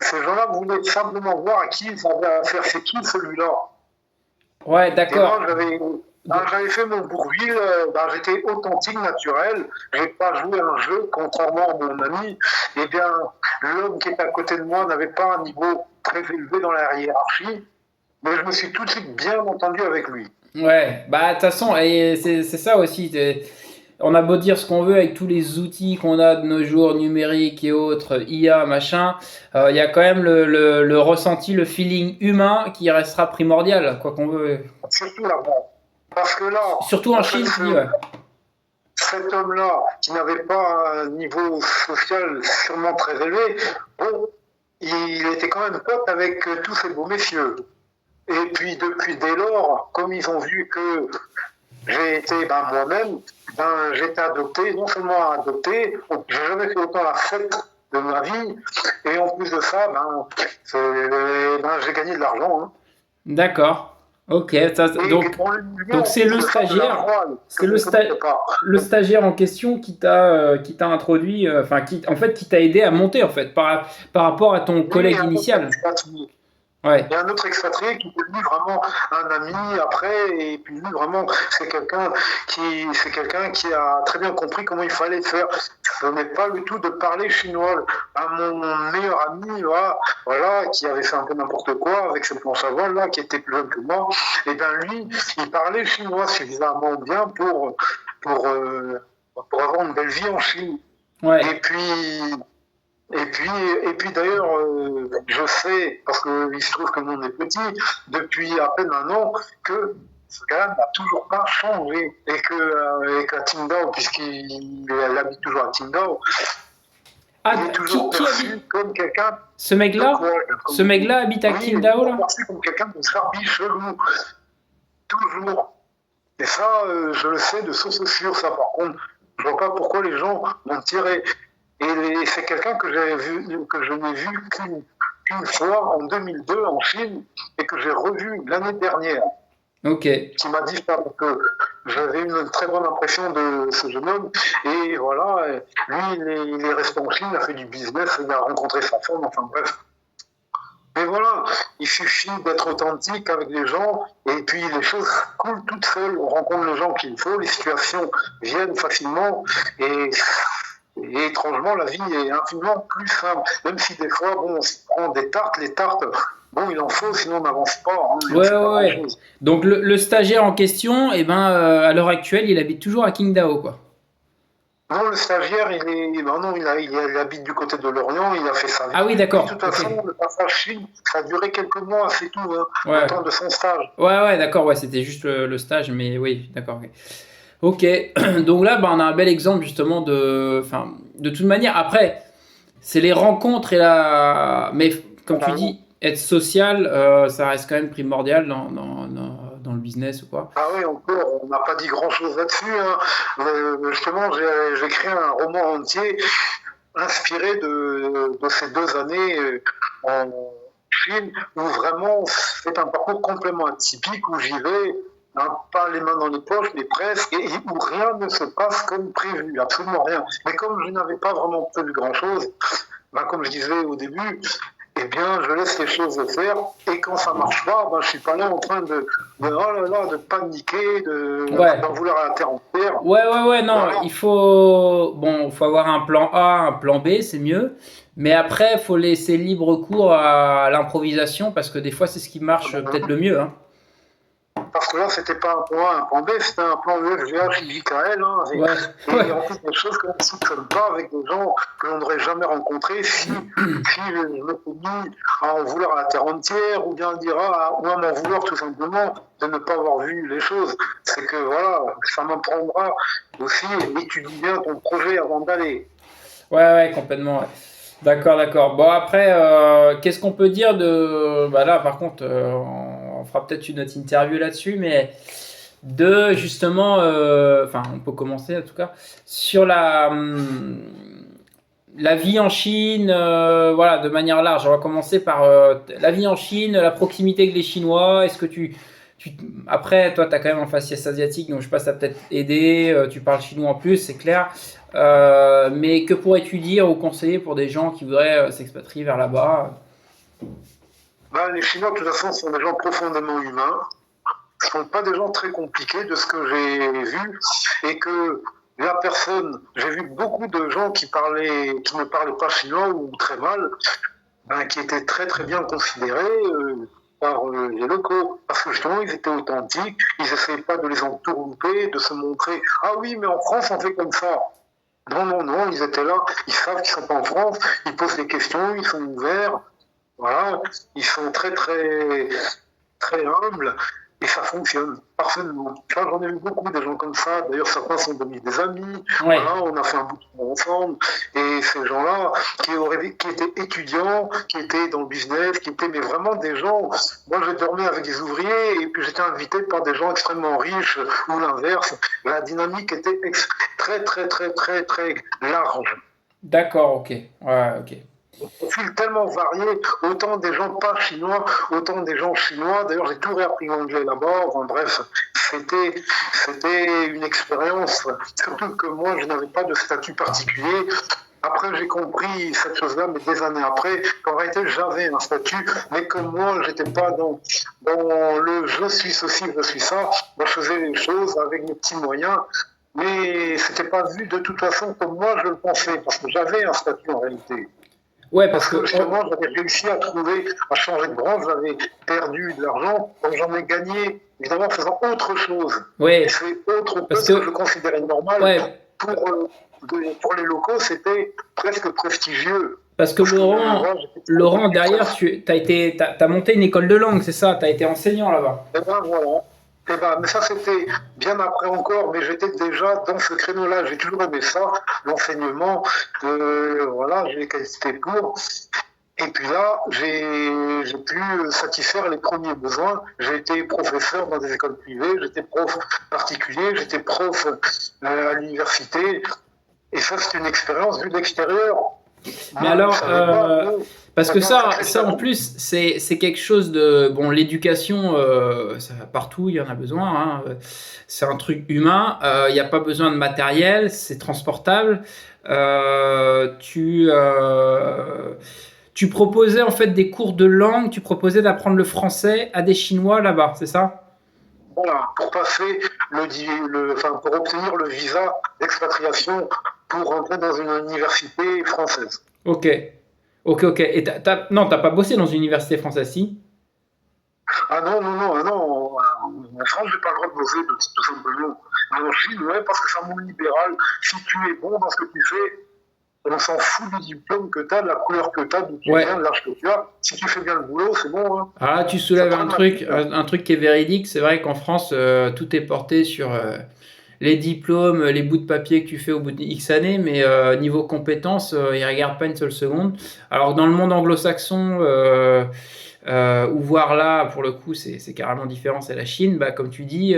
Speaker 2: Ces gens-là voulaient simplement voir à qui ils avaient affaire. C'est qui celui-là?
Speaker 1: Ouais, d'accord.
Speaker 2: Et moi, j'avais fait mon Bourville, j'étais authentique, naturel. Je n'ai pas joué un jeu, contrairement à mon ami. Eh bien, l'homme qui était à côté de moi n'avait pas un niveau très élevé dans la hiérarchie. mais je me suis tout de suite bien entendu avec lui.
Speaker 1: Ouais, bah de toute façon, et c'est ça aussi. On a beau dire ce qu'on veut avec tous les outils qu'on a de nos jours, numériques et autres, IA, machin, il y a quand même le ressenti, le feeling humain qui restera primordial, quoi qu'on veut.
Speaker 2: Surtout là-bas. Parce que là,
Speaker 1: Surtout en
Speaker 2: en fait,
Speaker 1: Chine, tu dis, ouais.
Speaker 2: cet homme-là, qui n'avait pas un niveau social sûrement très élevé, bon, il était quand même pote avec tous ces beaux messieurs. Et puis depuis dès lors, comme ils ont vu que j'ai été moi-même, j'ai été adopté, non seulement adopté, j'ai jamais fait autant la fête de ma vie, et en plus de ça, j'ai gagné de l'argent. Hein.
Speaker 1: D'accord. Ok,
Speaker 2: Et pour
Speaker 1: donc
Speaker 2: l'union,
Speaker 1: c'est le
Speaker 2: de ça, de
Speaker 1: stagiaire,
Speaker 2: l'argent
Speaker 1: c'est
Speaker 2: que je ne connaissais pas.
Speaker 1: le stagiaire en question qui t'a introduit, enfin en fait qui t'a aidé à monter en fait par rapport à ton
Speaker 2: Oui,
Speaker 1: collègue initial.
Speaker 2: il y
Speaker 1: Ouais.
Speaker 2: a un autre expatrié qui est devenu vraiment un ami après, et puis lui vraiment c'est quelqu'un qui a très bien compris comment il fallait faire. Ce n'est pas le tout de parler chinois. Mon meilleur ami, voilà, qui avait fait un peu n'importe quoi avec ses planches à voile là, qui était plus jeune que moi, et bien lui, il parlait chinois suffisamment bien pour euh, pour avoir une belle vie en Chine.
Speaker 1: Ouais.
Speaker 2: Et puis et puis d'ailleurs, je sais, parce qu'il se trouve que le monde est petit, depuis à peine un an, que ce gars n'a toujours pas changé. Et qu'à Qingdao, puisqu'il habite toujours à Qingdao,
Speaker 1: Ah,
Speaker 2: il est toujours
Speaker 1: qui
Speaker 2: perçu
Speaker 1: habite
Speaker 2: comme quelqu'un
Speaker 1: ce
Speaker 2: de
Speaker 1: mec-là?
Speaker 2: quoi.
Speaker 1: Ce mec-là habite à
Speaker 2: Oui, il est
Speaker 1: Qingdao
Speaker 2: toujours
Speaker 1: là?
Speaker 2: perçu comme quelqu'un de zarbi chelou. Toujours. Et ça, je le sais de source sûre, ça par contre. Je vois pas pourquoi les gens m'ont tiré. Et c'est quelqu'un que je n'ai vu qu'une fois en 2002 en Chine et que j'ai revu l'année dernière,
Speaker 1: Ok.
Speaker 2: qui m'a dit ça parce que j'avais une très bonne impression de ce jeune homme. Et voilà, lui, il est resté en Chine, il a fait du business, il a rencontré sa femme, enfin bref. Mais voilà, il suffit d'être authentique avec les gens et puis les choses coulent toutes seules. On rencontre les gens qu'il faut, les situations viennent facilement et étrangement, la vie est infiniment plus simple. Même si des fois, bon, on se prend des tartes, les tartes, bon, il en faut, sinon on n'avance pas, hein, on ne
Speaker 1: Ouais,
Speaker 2: fait pas
Speaker 1: ouais, ouais.
Speaker 2: grand-chose.
Speaker 1: Donc le stagiaire en question, eh ben, à l'heure actuelle, il habite toujours à Qingdao, quoi.
Speaker 2: Non, le stagiaire, non, il habite du côté de Lorient, il a fait sa
Speaker 1: Ah
Speaker 2: vie.
Speaker 1: oui,
Speaker 2: Lui, de toute
Speaker 1: d'accord. Ok.
Speaker 2: façon, le passage Chine, ça a duré quelques mois, c'est tout, hein, le
Speaker 1: Ouais.
Speaker 2: temps de son stage.
Speaker 1: Ouais, ouais, d'accord. Ouais, c'était juste le stage, mais oui, d'accord. Ok. Ok. Donc là, bah, on a un bel exemple justement enfin, de toute manière. Après, c'est les rencontres et la. Mais comme tu dis, être social, ça reste quand même primordial dans le business ou quoi.
Speaker 2: Ah oui, encore, on n'a pas dit grand-chose là-dessus. Hein. Justement, j'ai écrit un roman entier inspiré de ces 2 années en Chine, où vraiment c'est un parcours complètement atypique, où j'y vais, hein, pas les mains dans les poches, mais presque, et où rien ne se passe comme prévu, absolument rien. Mais comme je n'avais pas vraiment prévu grand-chose, comme je disais au début, eh bien, je laisse les choses se faire. Et quand ça marche pas, je suis pas là en train oh là là, de paniquer,
Speaker 1: Ouais.
Speaker 2: d'en vouloir à la terre entière.
Speaker 1: Ouais, ouais, ouais, non,
Speaker 2: Voilà.
Speaker 1: il faut, bon, faut avoir un plan A, un plan B, c'est mieux. Mais après, il faut laisser libre cours à l'improvisation parce que des fois, c'est ce qui marche peut-être le mieux, hein.
Speaker 2: Parce que là, c'était pas un plan A, un plan B, c'était un plan EFGH, IJKL, hein,
Speaker 1: Ouais,
Speaker 2: et en
Speaker 1: ouais,
Speaker 2: plus des choses qu'on ne soupçonne pas avec des gens que l'on n'aurait jamais rencontrés si je me suis mis à en vouloir à la terre entière, ou bien ou à m'en vouloir tout simplement de ne pas avoir vu les choses. C'est que voilà, ça m'apprendra aussi, étudie bien ton projet avant d'aller.
Speaker 1: ouais, ouais, complètement. Ouais. D'accord, d'accord. Bon, après, qu'est-ce qu'on peut dire de. Bah là, par contre, on fera peut-être une autre interview là-dessus, mais de justement. Enfin, on peut commencer en tout cas. Sur la vie en Chine, voilà, de manière large. On va commencer par la vie en Chine, la proximité avec les Chinois. Est-ce que tu. Après, toi, tu as quand même un faciès asiatique, donc je sais pas, ça peut-être aidé. Tu parles chinois en plus, c'est clair. Mais que pourrais-tu dire ou conseiller pour des gens qui voudraient s'expatrier vers là-bas?
Speaker 2: Les Chinois, de toute façon, sont des gens profondément humains. Ce ne sont pas des gens très compliqués de ce que j'ai vu et que la personne, j'ai vu beaucoup de gens qui ne parlaient pas chinois ou très mal, qui étaient très très bien considérés. par les locaux, parce que justement ils étaient authentiques, ils n'essayaient pas de les entourlouper, de se montrer ah oui mais en France on fait comme ça. Non, non, non, ils étaient là, ils savent qu'ils sont pas en France, ils posent des questions, ils sont ouverts, voilà, ils sont très très très humbles et ça fonctionne parfaitement. Ça, j'en ai eu beaucoup des gens comme ça. D'ailleurs, certains sont devenus des amis.
Speaker 1: Ouais.
Speaker 2: Voilà, on a fait un bout de temps ensemble. Et ces gens-là, qui étaient étudiants, qui étaient dans le business, qui étaient mais vraiment des gens. Moi, j'ai dormi avec des ouvriers et puis j'étais invité par des gens extrêmement riches ou l'inverse. La dynamique était très, très, très, très, très large.
Speaker 1: D'accord, ok. Ouais, ok.
Speaker 2: Profil tellement varié, autant des gens pas chinois, autant des gens chinois. D'ailleurs, j'ai tout réappris l'anglais là-bas. Enfin, bref, c'était une expérience. Surtout que moi, je n'avais pas de statut particulier. Après, j'ai compris cette chose-là, mais des années après, qu'en réalité, j'avais un statut, mais que moi, j'étais pas dans le je suis ceci, je suis ça. Moi, je faisais les choses avec mes petits moyens, mais c'était pas vu de toute façon comme moi je le pensais, parce que j'avais un statut en réalité.
Speaker 1: Ouais, parce
Speaker 2: Parce
Speaker 1: que
Speaker 2: que justement, j'avais réussi à changer de branche, j'avais perdu de l'argent, donc j'en ai gagné, évidemment, en faisant autre chose. Et
Speaker 1: ouais,
Speaker 2: c'est autre
Speaker 1: parce
Speaker 2: chose que je
Speaker 1: que
Speaker 2: considérais normal.
Speaker 1: ouais,
Speaker 2: Pour, pour les locaux, c'était presque prestigieux.
Speaker 1: parce que
Speaker 2: Parce que
Speaker 1: Laurent,
Speaker 2: voilà, j'étais
Speaker 1: Laurent derrière,
Speaker 2: prof.
Speaker 1: t'as monté une école de langue, c'est ça? T'as été enseignant là-bas.
Speaker 2: Et ben voilà. Et ben, mais ça, c'était bien après encore, mais j'étais déjà dans ce créneau-là. J'ai toujours aimé ça, l'enseignement. Voilà, j'ai les qualités pour. Et puis là, j'ai pu satisfaire les premiers besoins. J'ai été professeur dans des écoles privées, j'étais prof particulier, j'étais prof à l'université. Et ça, c'est une expérience vue de l'extérieur.
Speaker 1: Mais
Speaker 2: Moi, je ne
Speaker 1: alors,
Speaker 2: savais pas.
Speaker 1: parce que
Speaker 2: C'était un sacré
Speaker 1: ça en
Speaker 2: challenge.
Speaker 1: plus, c'est quelque chose de bon. L'éducation, ça, partout, il y en a besoin. Hein. C'est un truc humain. Il n'y a pas besoin de matériel, c'est transportable. Euh, tu euh, tu proposais en fait des cours de langue. Tu proposais d'apprendre le français à des Chinois là-bas, c'est ça?
Speaker 2: Voilà, pour passer enfin, pour obtenir le visa d'expatriation pour rentrer dans une université française.
Speaker 1: Ok, ok, ok. Et non, t'as pas bossé dans une université française, si?
Speaker 2: Ah non, non, non, ah non, en France, j'ai pas le droit de bosser, tout simplement. Mais en Chine, ouais, parce que c'est un monde libéral. Si tu es bon dans ce que tu fais, on s'en fout du diplôme que tu as, de la couleur que tu as, d'où tu viens,
Speaker 1: Ouais.
Speaker 2: de l'âge que tu as. Si tu fais bien le boulot, c'est bon. Hein.
Speaker 1: Ah, tu
Speaker 2: C'est
Speaker 1: soulèves
Speaker 2: pragmatique. Hein.
Speaker 1: un truc qui est véridique. C'est vrai qu'en France, tout est porté sur les diplômes, les bouts de papier que tu fais au bout de X années, mais niveau compétences, ils regardent pas une seule seconde. Alors que dans le monde anglo-saxon, ou voire là, pour le coup, c'est carrément différent, c'est la Chine, bah, comme tu dis,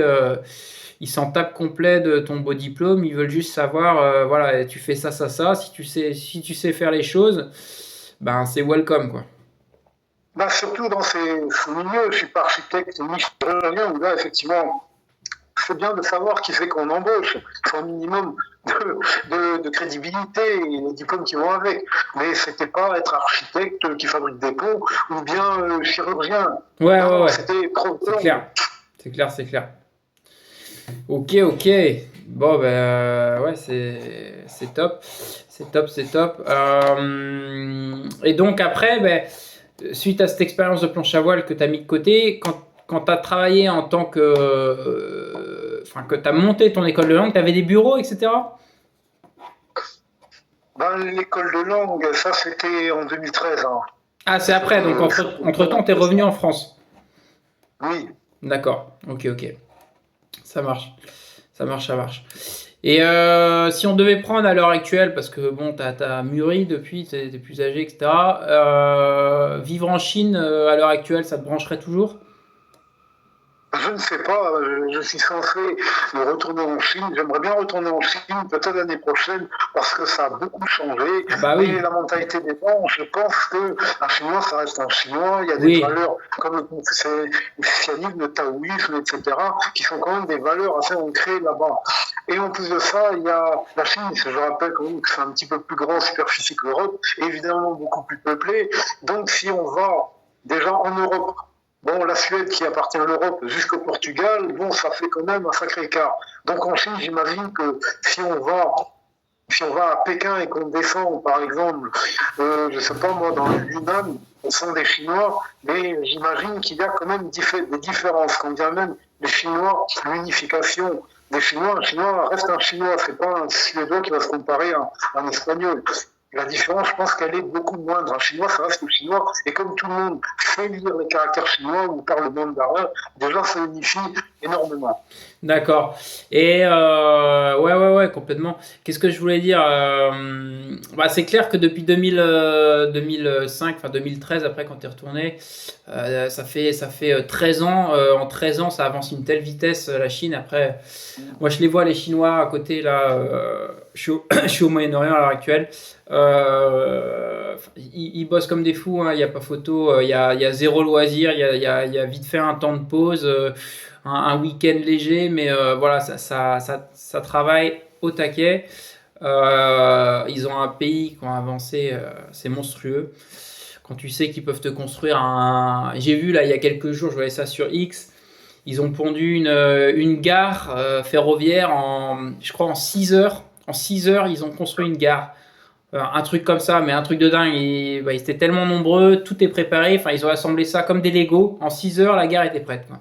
Speaker 1: ils s'en tapent complet de ton beau diplôme, ils veulent juste savoir, voilà, tu fais ça, ça, ça, si tu sais faire les choses, ben c'est welcome, quoi.
Speaker 2: Bah, surtout dans ces milieux, je suis pas architecte ni chirurgien, où là, effectivement, c'est bien de savoir qui c'est qu'on embauche. Il faut un minimum de crédibilité et les diplômes qui vont avec. Mais c'était pas être architecte qui fabrique des ponts ou bien chirurgien.
Speaker 1: Ouais, ouais,
Speaker 2: Non,
Speaker 1: ouais,
Speaker 2: c'était trop
Speaker 1: c'est
Speaker 2: long.
Speaker 1: clair, c'est clair, c'est clair. Ok, ok. Bon, ben ouais, c'est top. C'est top, c'est top. Et donc après, ben, suite à cette expérience de planche à voile que tu as mis de côté, quand tu as travaillé en tant que... Enfin, que tu as monté ton école de langue, tu avais des bureaux, etc.
Speaker 2: Dans l'école de langue, ça c'était en 2013. Hein.
Speaker 1: Ah, c'est après, donc entre-temps, tu es revenu en France.
Speaker 2: Oui.
Speaker 1: D'accord, ok, ok. Ça marche. Ça marche, ça marche. Et si on devait prendre à l'heure actuelle, parce que bon, t'as mûri depuis, t'es plus âgé, etc. Vivre en Chine à l'heure actuelle, ça te brancherait toujours?
Speaker 2: Je ne sais pas, je suis censé retourner en Chine. J'aimerais bien retourner en Chine, peut-être l'année prochaine, parce que ça a beaucoup changé.
Speaker 1: Ah bah
Speaker 2: Mais
Speaker 1: oui,
Speaker 2: la mentalité des gens, je pense que un Chinois, ça reste un Chinois. Il y a des
Speaker 1: oui,
Speaker 2: valeurs comme le confucianisme, le taoïsme, etc., qui sont quand même des valeurs assez ancrées là-bas. Et en plus de ça, il y a la Chine, je rappelle quand même que c'est un petit peu plus grand en superficie que l'Europe, évidemment beaucoup plus peuplé. Donc si on va déjà en Europe, bon, la Suède qui appartient à l'Europe jusqu'au Portugal, bon, ça fait quand même un sacré écart. Donc en Chine, j'imagine que si on va si on va à Pékin et qu'on descend, par exemple, je sais pas moi, dans le Yunnan, au fond des Chinois, mais j'imagine qu'il y a quand même des différences. Quand bien même les Chinois, l'unification des Chinois, un Chinois reste un Chinois, c'est pas un Suédois qui va se comparer à un Espagnol. La différence, je pense qu'elle est beaucoup moindre. Un Chinois, ça reste le Chinois. Et comme tout le monde sait lire les caractères chinois ou parle le mandarin, déjà, ça unifie énormément.
Speaker 1: D'accord. Et ouais, complètement. Qu'est-ce que je voulais dire? Bah, c'est clair que depuis 2005, enfin 2013, après quand tu es retourné, ça fait 13 ans. En 13 ans, ça avance une telle vitesse, la Chine. Après, moi, je les vois, les Chinois, à côté, là. Je suis au Moyen-Orient à l'heure actuelle. Ils bossent comme des fous, hein, il n'y a pas photo. Il y a zéro loisir. Il y a vite fait un temps de pause. Un week-end léger, mais voilà, ça travaille au taquet. Ils ont un pays qui a avancé, c'est monstrueux. Quand tu sais qu'ils peuvent te construire un. J'ai vu là il y a quelques jours, je voyais ça sur X, ils ont pondu une gare ferroviaire je crois en 6 heures. En 6 heures, ils ont construit une gare. Un truc comme ça, mais un truc de dingue. Bah, ils étaient tellement nombreux, tout est préparé. Enfin, ils ont assemblé ça comme des Lego. En 6 heures, la gare était prête, quoi.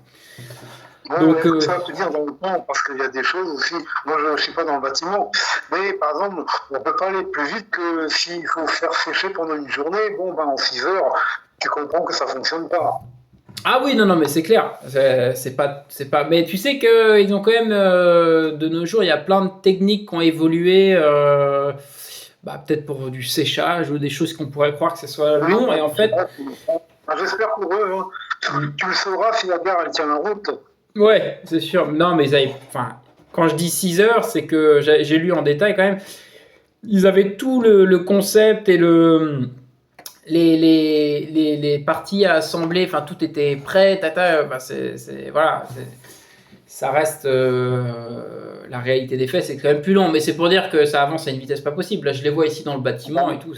Speaker 2: Ouais,
Speaker 1: Donc,
Speaker 2: mais ça va te dire dans le temps, parce qu'il y a des choses aussi. Moi, je ne suis pas dans le bâtiment, mais par exemple, on ne peut pas aller plus vite que s'il faut faire sécher pendant une journée. Bon, ben, en 6 heures, tu comprends que ça ne fonctionne pas.
Speaker 1: ah oui, non, non, mais c'est clair. C'est pas. Mais tu sais qu'ils ont quand même, de nos jours, il y a plein de techniques qui ont évolué. Bah, peut-être pour du séchage ou des choses qu'on pourrait croire que ce soit
Speaker 2: Oui,
Speaker 1: long. Et en fait,
Speaker 2: j'espère pour eux. Hein. Tu le sauras si la gare elle tient la route.
Speaker 1: ouais, c'est sûr. Non, mais enfin, quand je dis 6 heures, c'est que j'ai lu en détail quand même. Ils avaient tout le concept et les parties à assembler. Enfin, tout était prêt. Tata, enfin, voilà. Ça reste la réalité des faits, c'est quand même plus long. Mais c'est pour dire que ça avance à une vitesse pas possible. Là, je les vois ici dans le bâtiment et tout.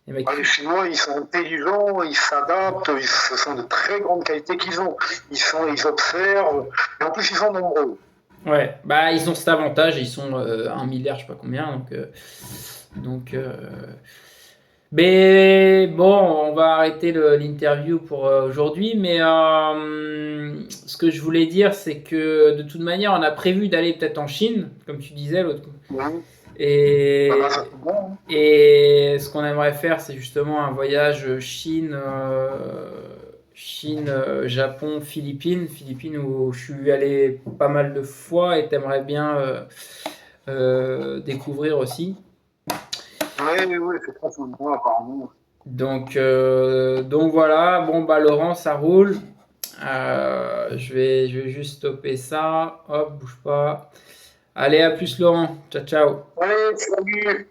Speaker 1: Les mecs.
Speaker 2: Les Chinois, ils sont intelligents, ils s'adaptent, ce sont de très grandes qualités qu'ils ont. Ils observent, et en plus, ils sont nombreux.
Speaker 1: Ouais, bah ils ont cet avantage, ils sont 1 milliard, je sais pas combien, donc. Mais bon, on va arrêter l'interview pour aujourd'hui, mais ce que je voulais dire, c'est que de toute manière, on a prévu d'aller peut-être en Chine, comme tu disais l'autre.
Speaker 2: Oui.
Speaker 1: Et,
Speaker 2: Ah ben, ça c'est bon. Hein.
Speaker 1: et ce qu'on aimerait faire, c'est justement un voyage Chine, Japon, Philippines. Philippines où je suis allé pas mal de fois et t'aimerais bien découvrir aussi.
Speaker 2: Oui, c'est très bon, apparemment.
Speaker 1: Donc voilà, bon bah Laurent, ça roule. Je vais juste stopper ça. Hop, bouge pas. Allez, à plus Laurent. Ciao, ciao.
Speaker 2: Allez, salut!